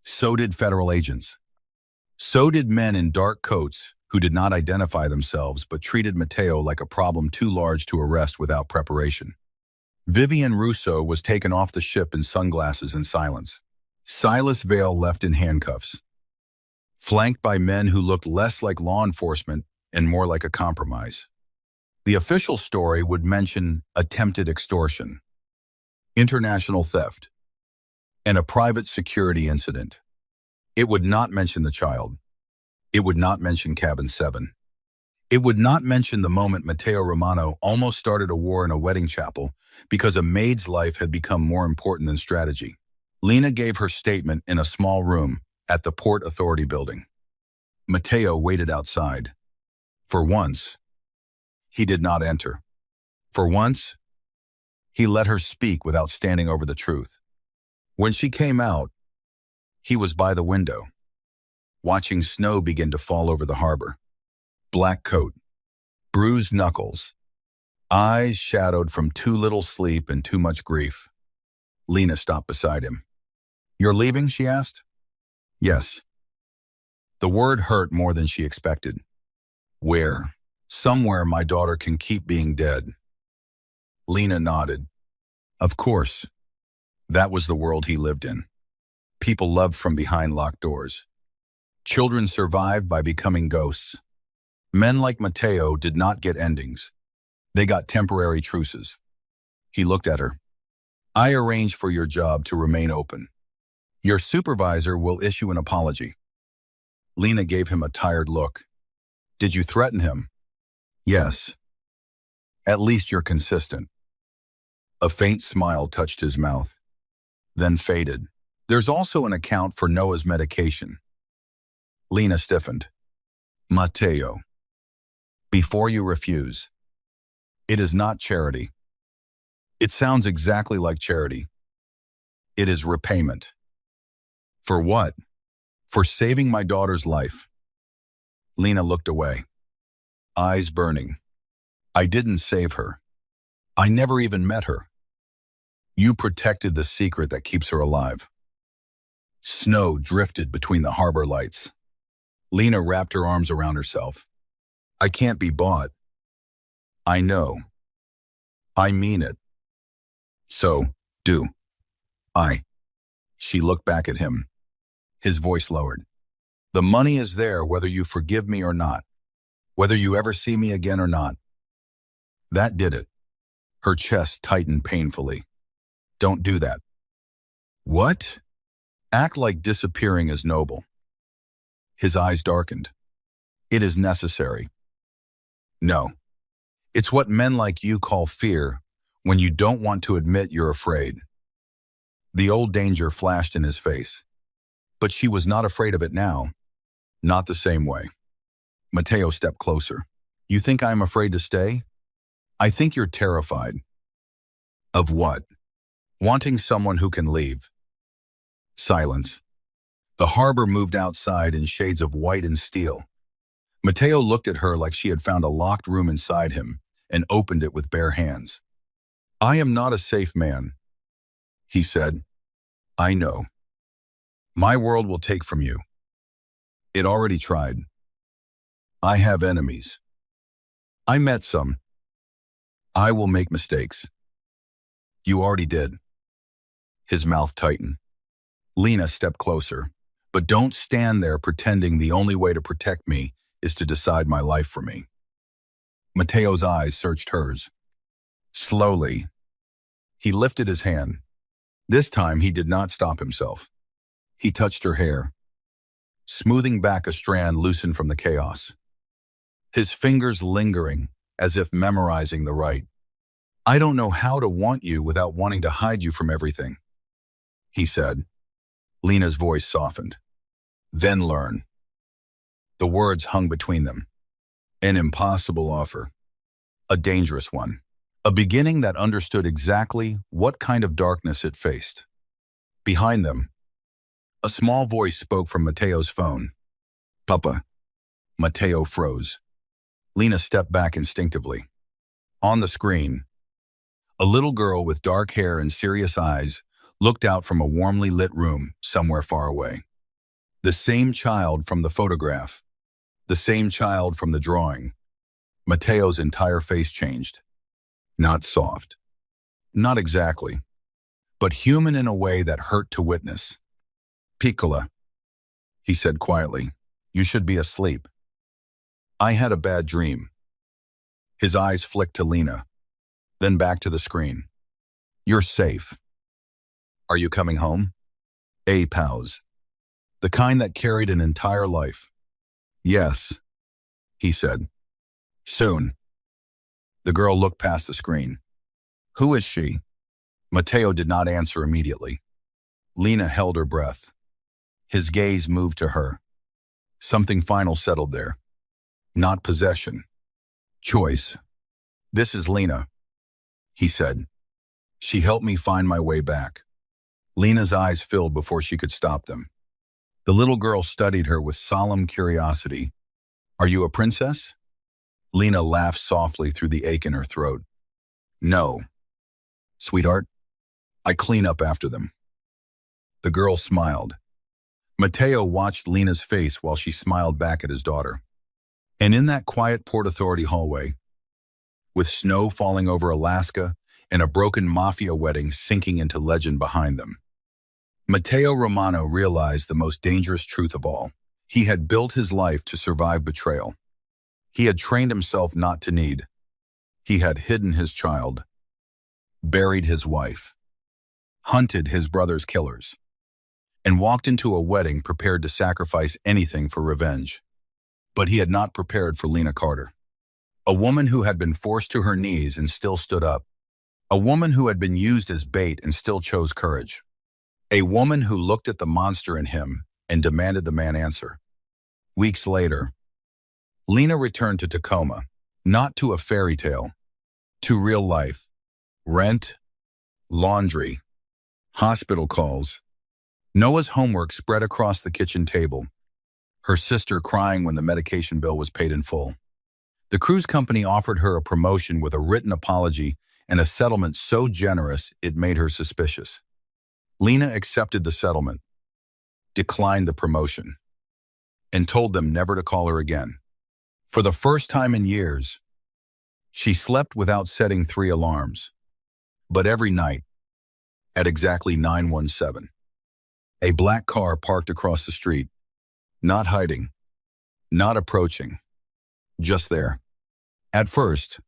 So did federal agents. So did men in dark coats who did not identify themselves but treated Mateo like a problem too large to arrest without preparation. Vivian Russo was taken off the ship in sunglasses and silence. Silas Vale left in handcuffs, flanked by men who looked less like law enforcement and more like a compromise. The official story would mention attempted extortion, international theft, and a private security incident. It would not mention the child. It would not mention Cabin 7. It would not mention the moment Mateo Romano almost started a war in a wedding chapel because a maid's life had become more important than strategy. Lena gave her statement in a small room at the Port Authority building. Mateo waited outside. For once, he did not enter. For once, he let her speak without standing over the truth. When she came out, he was by the window, watching snow begin to fall over the harbor. Black coat, bruised knuckles, eyes shadowed from too little sleep and too much grief. Lena stopped beside him. You're leaving, she asked. Yes. The word hurt more than she expected. Where? Somewhere my daughter can keep being dead. Lena nodded. Of course. That was the world he lived in. People loved from behind locked doors. Children survived by becoming ghosts. Men like Mateo did not get endings. They got temporary truces. He looked at her. I arranged for your job to remain open. Your supervisor will issue an apology. Lena gave him a tired look. Did you threaten him? Yes. At least you're consistent. A faint smile touched his mouth, then faded. There's also an account for Noah's medication. Lena stiffened. Mateo. Before you refuse. It is not charity. It sounds exactly like charity. It is repayment. For what? For saving my daughter's life. Lena looked away, eyes burning. I didn't save her. I never even met her. You protected the secret that keeps her alive. Snow drifted between the harbor lights. Lena wrapped her arms around herself. I can't be bought. I know. I mean it. So, do. I. She looked back at him. His voice lowered. The money is there whether you forgive me or not. whether you ever see me again or not. That did it. Her chest tightened painfully. Don't do that. What? Act like disappearing is noble. His eyes darkened. It is necessary. No. It's what men like you call fear when you don't want to admit you're afraid. The old danger flashed in his face. But she was not afraid of it now. Not the same way. Mateo stepped closer. You think I'm afraid to stay? I think you're terrified. Of what? Wanting someone who can leave. Silence. The harbor moved outside in shades of white and steel. Mateo looked at her like she had found a locked room inside him and opened it with bare hands. I am not a safe man, he said. I know. My world will take from you. It already tried. I have enemies. I met some. I will make mistakes. You already did. His mouth tightened. Lena stepped closer. But don't stand there pretending the only way to protect me is to decide my life for me. Mateo's eyes searched hers. Slowly, he lifted his hand. This time he did not stop himself. He touched her hair, smoothing back a strand loosened from the chaos. His fingers lingering, as if memorizing the rite. I don't know how to want you without wanting to hide you from everything, he said. Lena's voice softened. Then learn. The words hung between them. An impossible offer. A dangerous one. A beginning that understood exactly what kind of darkness it faced. Behind them, a small voice spoke from Mateo's phone. Papa. Mateo froze. Lena stepped back instinctively. On the screen, a little girl with dark hair and serious eyes looked out from a warmly lit room somewhere far away. The same child from the photograph. The same child from the drawing. Mateo's entire face changed. Not soft. Not exactly. But human in a way that hurt to witness. Piccola, he said quietly, you should be asleep. I had a bad dream. His eyes flicked to Lena, then back to the screen. You're safe. Are you coming home? A pause. The kind that carried an entire life. Yes, he said. Soon. The girl looked past the screen. Who is she? Mateo did not answer immediately. Lena held her breath. His gaze moved to her. Something final settled there. Not possession. Choice. This is Lena, he said. She helped me find my way back. Lena's eyes filled before she could stop them. The little girl studied her with solemn curiosity. Are you a princess? Lena laughed softly through the ache in her throat. No. Sweetheart, I clean up after them. The girl smiled. Mateo watched Lena's face while she smiled back at his daughter. And in that quiet Port Authority hallway, with snow falling over Alaska and a broken Mafia wedding sinking into legend behind them, Mateo Romano realized the most dangerous truth of all. He had built his life to survive betrayal. He had trained himself not to need. He had hidden his child, buried his wife, hunted his brother's killers, and walked into a wedding prepared to sacrifice anything for revenge. But he had not prepared for Lena Carter, a woman who had been forced to her knees and still stood up, a woman who had been used as bait and still chose courage, a woman who looked at the monster in him and demanded the man answer. Weeks later, Lena returned to Tacoma, not to a fairy tale, to real life. Rent, laundry, hospital calls. Noah's homework spread across the kitchen table, her sister crying when the medication bill was paid in full. The cruise company offered her a promotion with a written apology and a settlement so generous it made her suspicious. Lena accepted the settlement, declined the promotion, and told them never to call her again. For the first time in years, she slept without setting 3 alarms. But every night, at exactly 9:17, a black car parked across the street, not hiding, not approaching, just there. At first,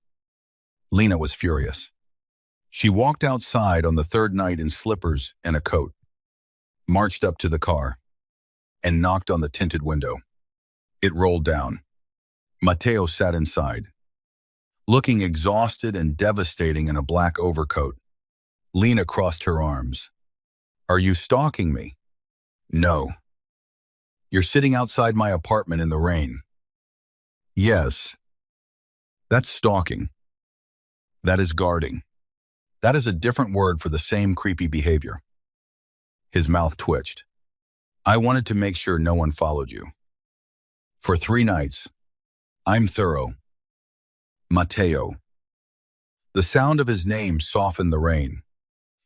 Lena was furious. She walked outside on the third night in slippers and a coat, marched up to the car, and knocked on the tinted window. It rolled down. Matteo sat inside, looking exhausted and devastating in a black overcoat. Lena crossed her arms. "Are you stalking me?" "No." "You're sitting outside my apartment in the rain." "Yes." "That's stalking. That is guarding. That is a different word for the same creepy behavior." His mouth twitched. "I wanted to make sure no one followed you. For 3 nights. I'm thorough. Matteo." The sound of his name softened the rain.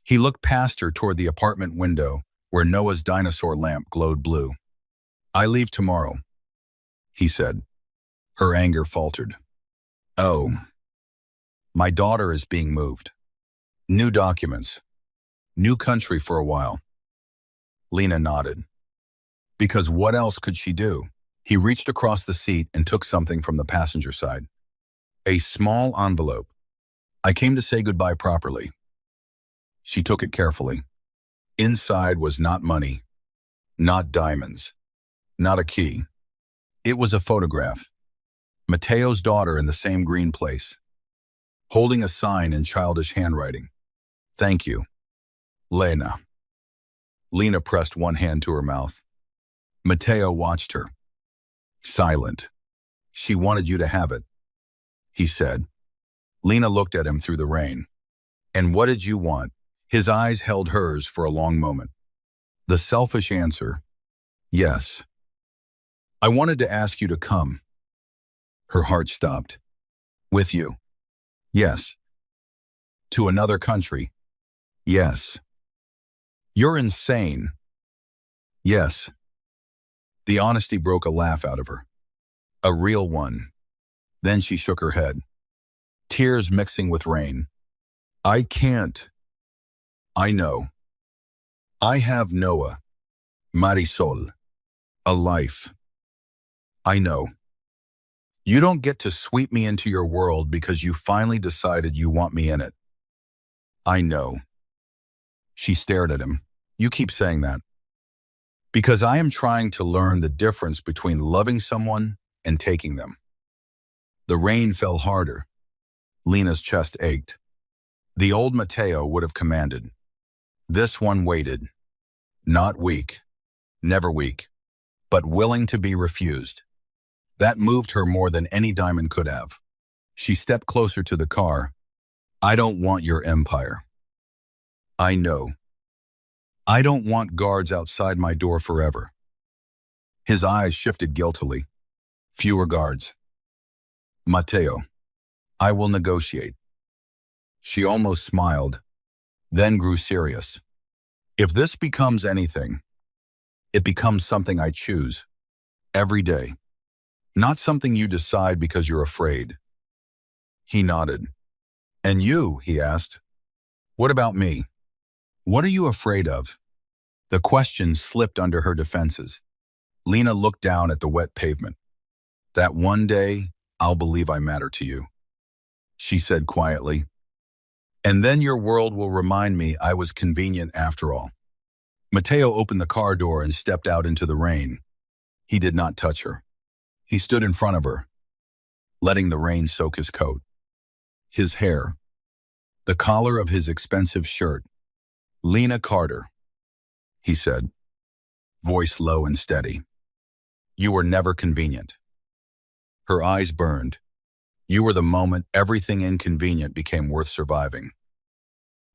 He looked past her toward the apartment window where Noah's dinosaur lamp glowed blue. "I leave tomorrow," he said. Her anger faltered. "Oh. My daughter is being moved. New documents. New country for a while." Lena nodded. Because what else could she do? He reached across the seat and took something from the passenger side. A small envelope. "I came to say goodbye properly." She took it carefully. Inside was not money, not diamonds, not a key. It was a photograph. Matteo's daughter in the same green place, holding a sign in childish handwriting. "Thank you, Lena." Lena pressed one hand to her mouth. Matteo watched her, silent. "She wanted you to have it," he said. Lena looked at him through the rain. "And what did you want?" His eyes held hers for a long moment. The selfish answer, "Yes. I wanted to ask you to come." Her heart stopped. "With you?" "Yes." "To another country?" "Yes." "You're insane." "Yes." The honesty broke a laugh out of her. A real one. Then she shook her head, tears mixing with rain. "I can't." "I know. I have Noah, Marisol, a life. I know. You don't get to sweep me into your world because you finally decided you want me in it." "I know." She stared at him. "You keep saying that." "Because I am trying to learn the difference between loving someone and taking them." The rain fell harder. Lena's chest ached. The old Matteo would have commanded. This one waited. Not weak, never weak, but willing to be refused. That moved her more than any diamond could have. She stepped closer to the car. "I don't want your empire." "I know. I don't want guards outside my door forever." His eyes shifted guiltily. "Fewer guards." "Matteo, I will negotiate." She almost smiled, then grew serious. "If this becomes anything, it becomes something I choose. Every day. Not something you decide because you're afraid." He nodded. "And you?" he asked. "What about me? What are you afraid of?" The question slipped under her defenses. Lena looked down at the wet pavement. "That one day, I'll believe I matter to you," she said quietly. "And then your world will remind me I was convenient after all." Matteo opened the car door and stepped out into the rain. He did not touch her. He stood in front of her, letting the rain soak his coat. His hair, the collar of his expensive shirt. "Lena Carter," he said, voice low and steady. "You were never convenient." Her eyes burned. "You were the moment everything inconvenient became worth surviving."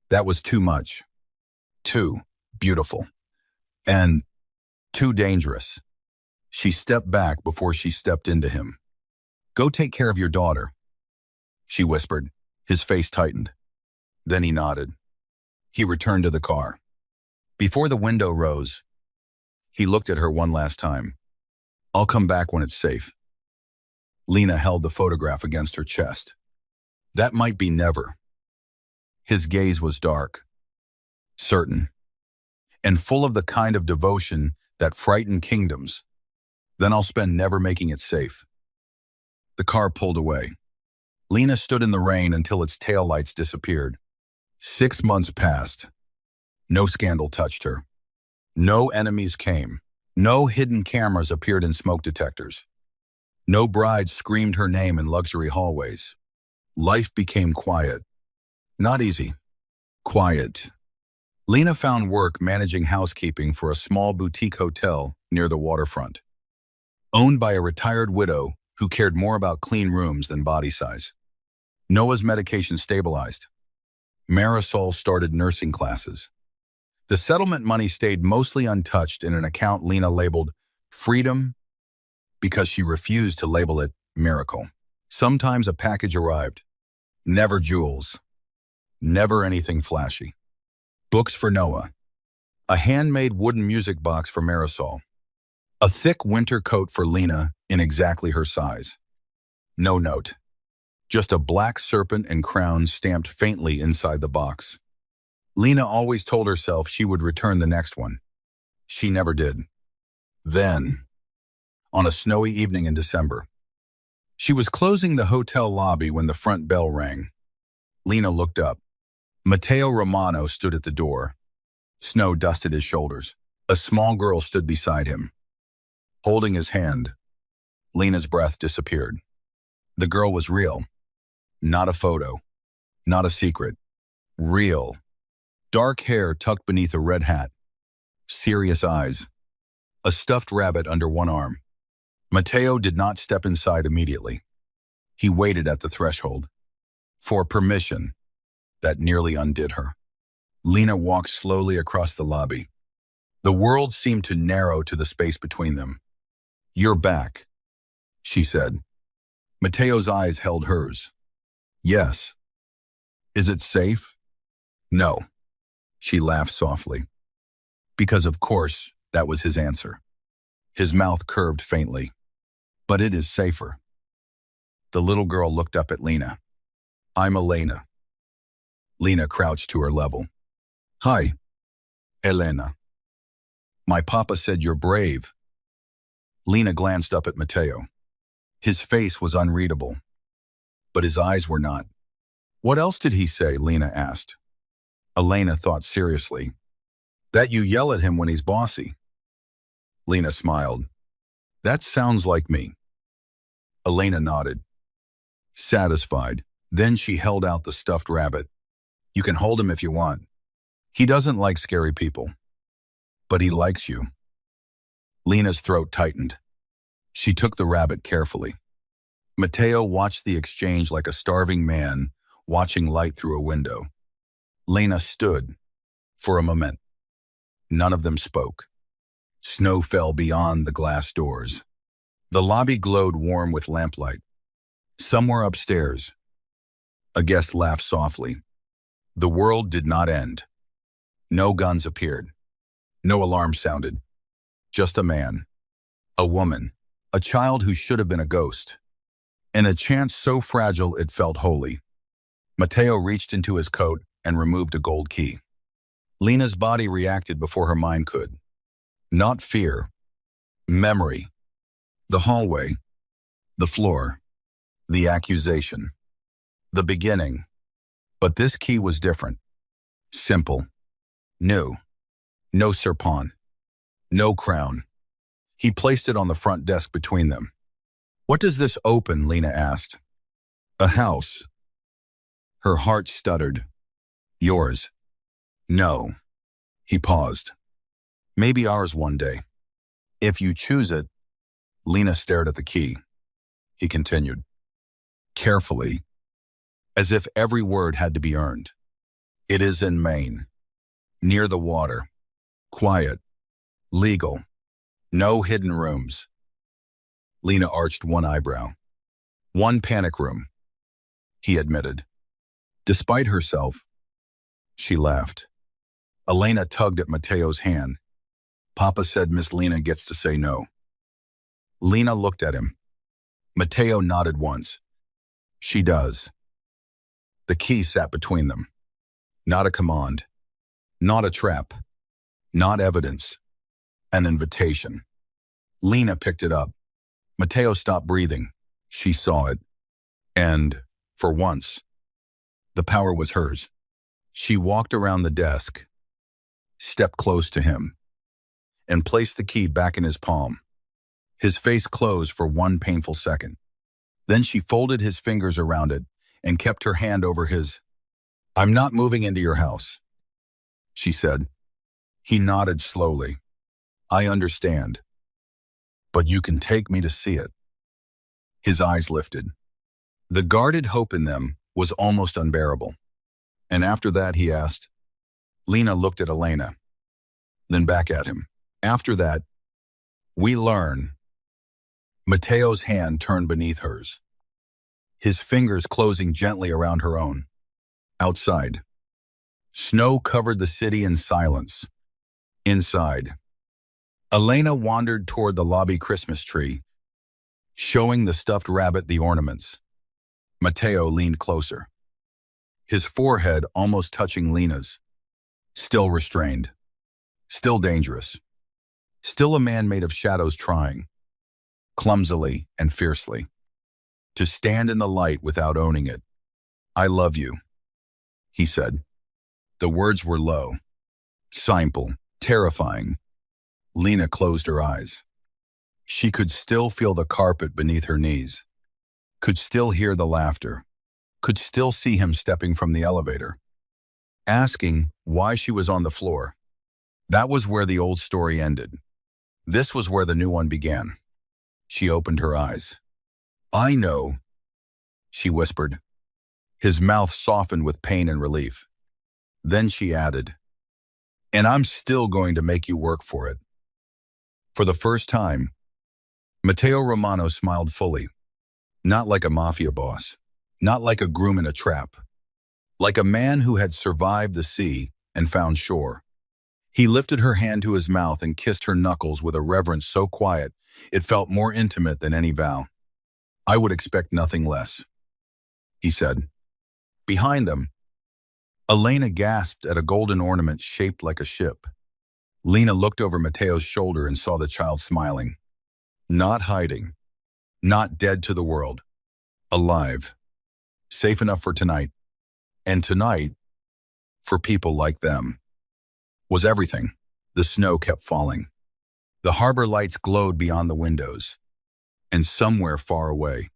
That was too much. Too beautiful. And too dangerous. She stepped back before she stepped into him. "Go take care of your daughter," she whispered. His face tightened. Then he nodded. He returned to the car. Before the window rose, he looked at her one last time. "I'll come back when it's safe." Lena held the photograph against her chest. "That might be never." His gaze was dark, certain, and full of the kind of devotion that frightened kingdoms. "Then I'll spend never making it safe." The car pulled away. Lena stood in the rain until its taillights disappeared. 6 months passed. No scandal touched her. No enemies came. No hidden cameras appeared in smoke detectors. No brides screamed her name in luxury hallways. Life became quiet. Not easy. Quiet. Lena found work managing housekeeping for a small boutique hotel near the waterfront, owned by a retired widow who cared more about clean rooms than body size. Noah's medication stabilized. Marisol started nursing classes. The settlement money stayed mostly untouched in an account Lena labeled Freedom because she refused to label it Miracle. Sometimes a package arrived. Never jewels. Never anything flashy. Books for Noah. A handmade wooden music box for Marisol. A thick winter coat for Lena in exactly her size. No note. Just a black serpent and crown stamped faintly inside the box. Lena always told herself she would return the next one. She never did. Then, on a snowy evening in December, she was closing the hotel lobby when the front bell rang. Lena looked up. Matteo Romano stood at the door. Snow dusted his shoulders. A small girl stood beside him. Holding his hand, Lena's breath disappeared. The girl was real. Not a photo. Not a secret. Real. Dark hair tucked beneath a red hat. Serious eyes. A stuffed rabbit under one arm. Matteo did not step inside immediately. He waited at the threshold. For permission. That nearly undid her. Lena walked slowly across the lobby. The world seemed to narrow to the space between them. "You're back," she said. Matteo's eyes held hers. "Yes." "Is it safe?" "No." She laughed softly. Because of course, that was his answer. His mouth curved faintly. "But it is safer." The little girl looked up at Lena. "I'm Elena." Lena crouched to her level. "Hi, Elena. My papa said you're brave." Lena glanced up at Matteo. His face was unreadable, but his eyes were not. "What else did he say?" Lena asked. Elena thought seriously. "That you yell at him when he's bossy." Lena smiled. "That sounds like me." Elena nodded, satisfied. Then she held out the stuffed rabbit. "You can hold him if you want. He doesn't like scary people. But he likes you." Lena's throat tightened. She took the rabbit carefully. Matteo watched the exchange like a starving man watching light through a window. Lena stood for a moment. None of them spoke. Snow fell beyond the glass doors. The lobby glowed warm with lamplight. Somewhere upstairs, a guest laughed softly. The world did not end. No guns appeared. No alarm sounded. Just a man, a woman, a child who should have been a ghost, and a chance so fragile it felt holy. Matteo reached into his coat and removed a gold key. Lena's body reacted before her mind could. Not fear, memory, the hallway, the floor, the accusation, the beginning. But this key was different. Simple. New. No serpent. No crown. He placed it on the front desk between them. "What does this open?" Lena asked. "A house." Her heart stuttered. "Yours." "No." He paused. "Maybe ours one day. If you choose it." Lena stared at the key. He continued. Carefully, as if every word had to be earned. "It is in Maine. Near the water. Quiet. Legal. No hidden rooms." Lena arched one eyebrow. "One panic room," he admitted. Despite herself, she laughed. Elena tugged at Matteo's hand. "Papa said Miss Lena gets to say no." Lena looked at him. Matteo nodded once. "She does." The key sat between them. Not a command. Not a trap. Not evidence. An invitation. Lena picked it up. Matteo stopped breathing. She saw it, and, for once, the power was hers. She walked around the desk, stepped close to him, and placed the key back in his palm. His face closed for one painful second. Then she folded his fingers around it and kept her hand over his. "I'm not moving into your house," she said. He nodded slowly. "I understand. But you can take me to see it." His eyes lifted. The guarded hope in them was almost unbearable. And after that, he asked. Lena looked at Elena, then back at him. After that, we learn. Mateo's hand turned beneath hers, his fingers closing gently around her own. Outside, snow covered the city in silence. Inside, Elena wandered toward the lobby Christmas tree, showing the stuffed rabbit the ornaments. Mateo leaned closer, his forehead almost touching Lena's. Still restrained, still dangerous, still a man made of shadows trying, clumsily and fiercely, to stand in the light without owning it. "I love you," he said. The words were low, simple, terrifying. Lena closed her eyes. She could still feel the carpet beneath her knees, could still hear the laughter, could still see him stepping from the elevator, asking why she was on the floor. That was where the old story ended. This was where the new one began. She opened her eyes. "I know," she whispered. His mouth softened with pain and relief. Then she added, "And I'm still going to make you work for it." For the first time, Mateo Romano smiled fully, not like a mafia boss, not like a groom in a trap, like a man who had survived the sea and found shore. He lifted her hand to his mouth and kissed her knuckles with a reverence so quiet it felt more intimate than any vow. "I would expect nothing less," he said. Behind them, Elena gasped at a golden ornament shaped like a ship. Lena looked over Mateo's shoulder and saw the child smiling. Not hiding, not dead to the world, alive, safe enough for tonight. And tonight, for people like them, was everything. The snow kept falling. The harbor lights glowed beyond the windows. And somewhere far away,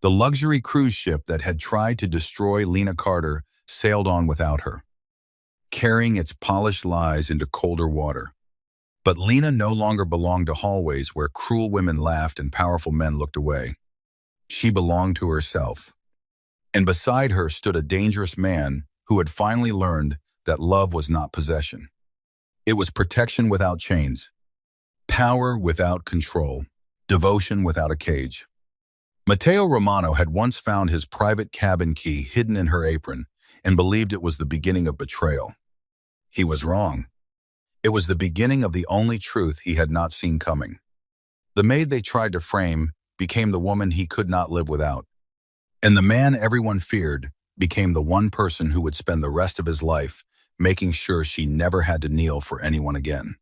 the luxury cruise ship that had tried to destroy Lena Carter sailed on without her, carrying its polished lies into colder water. But Lena no longer belonged to hallways where cruel women laughed and powerful men looked away. She belonged to herself. And beside her stood a dangerous man who had finally learned that love was not possession. It was protection without chains, power without control, devotion without a cage. Mateo Romano had once found his private cabin key hidden in her apron and believed it was the beginning of betrayal. He was wrong. It was the beginning of the only truth he had not seen coming. The maid they tried to frame became the woman he could not live without. And the man everyone feared became the one person who would spend the rest of his life making sure she never had to kneel for anyone again.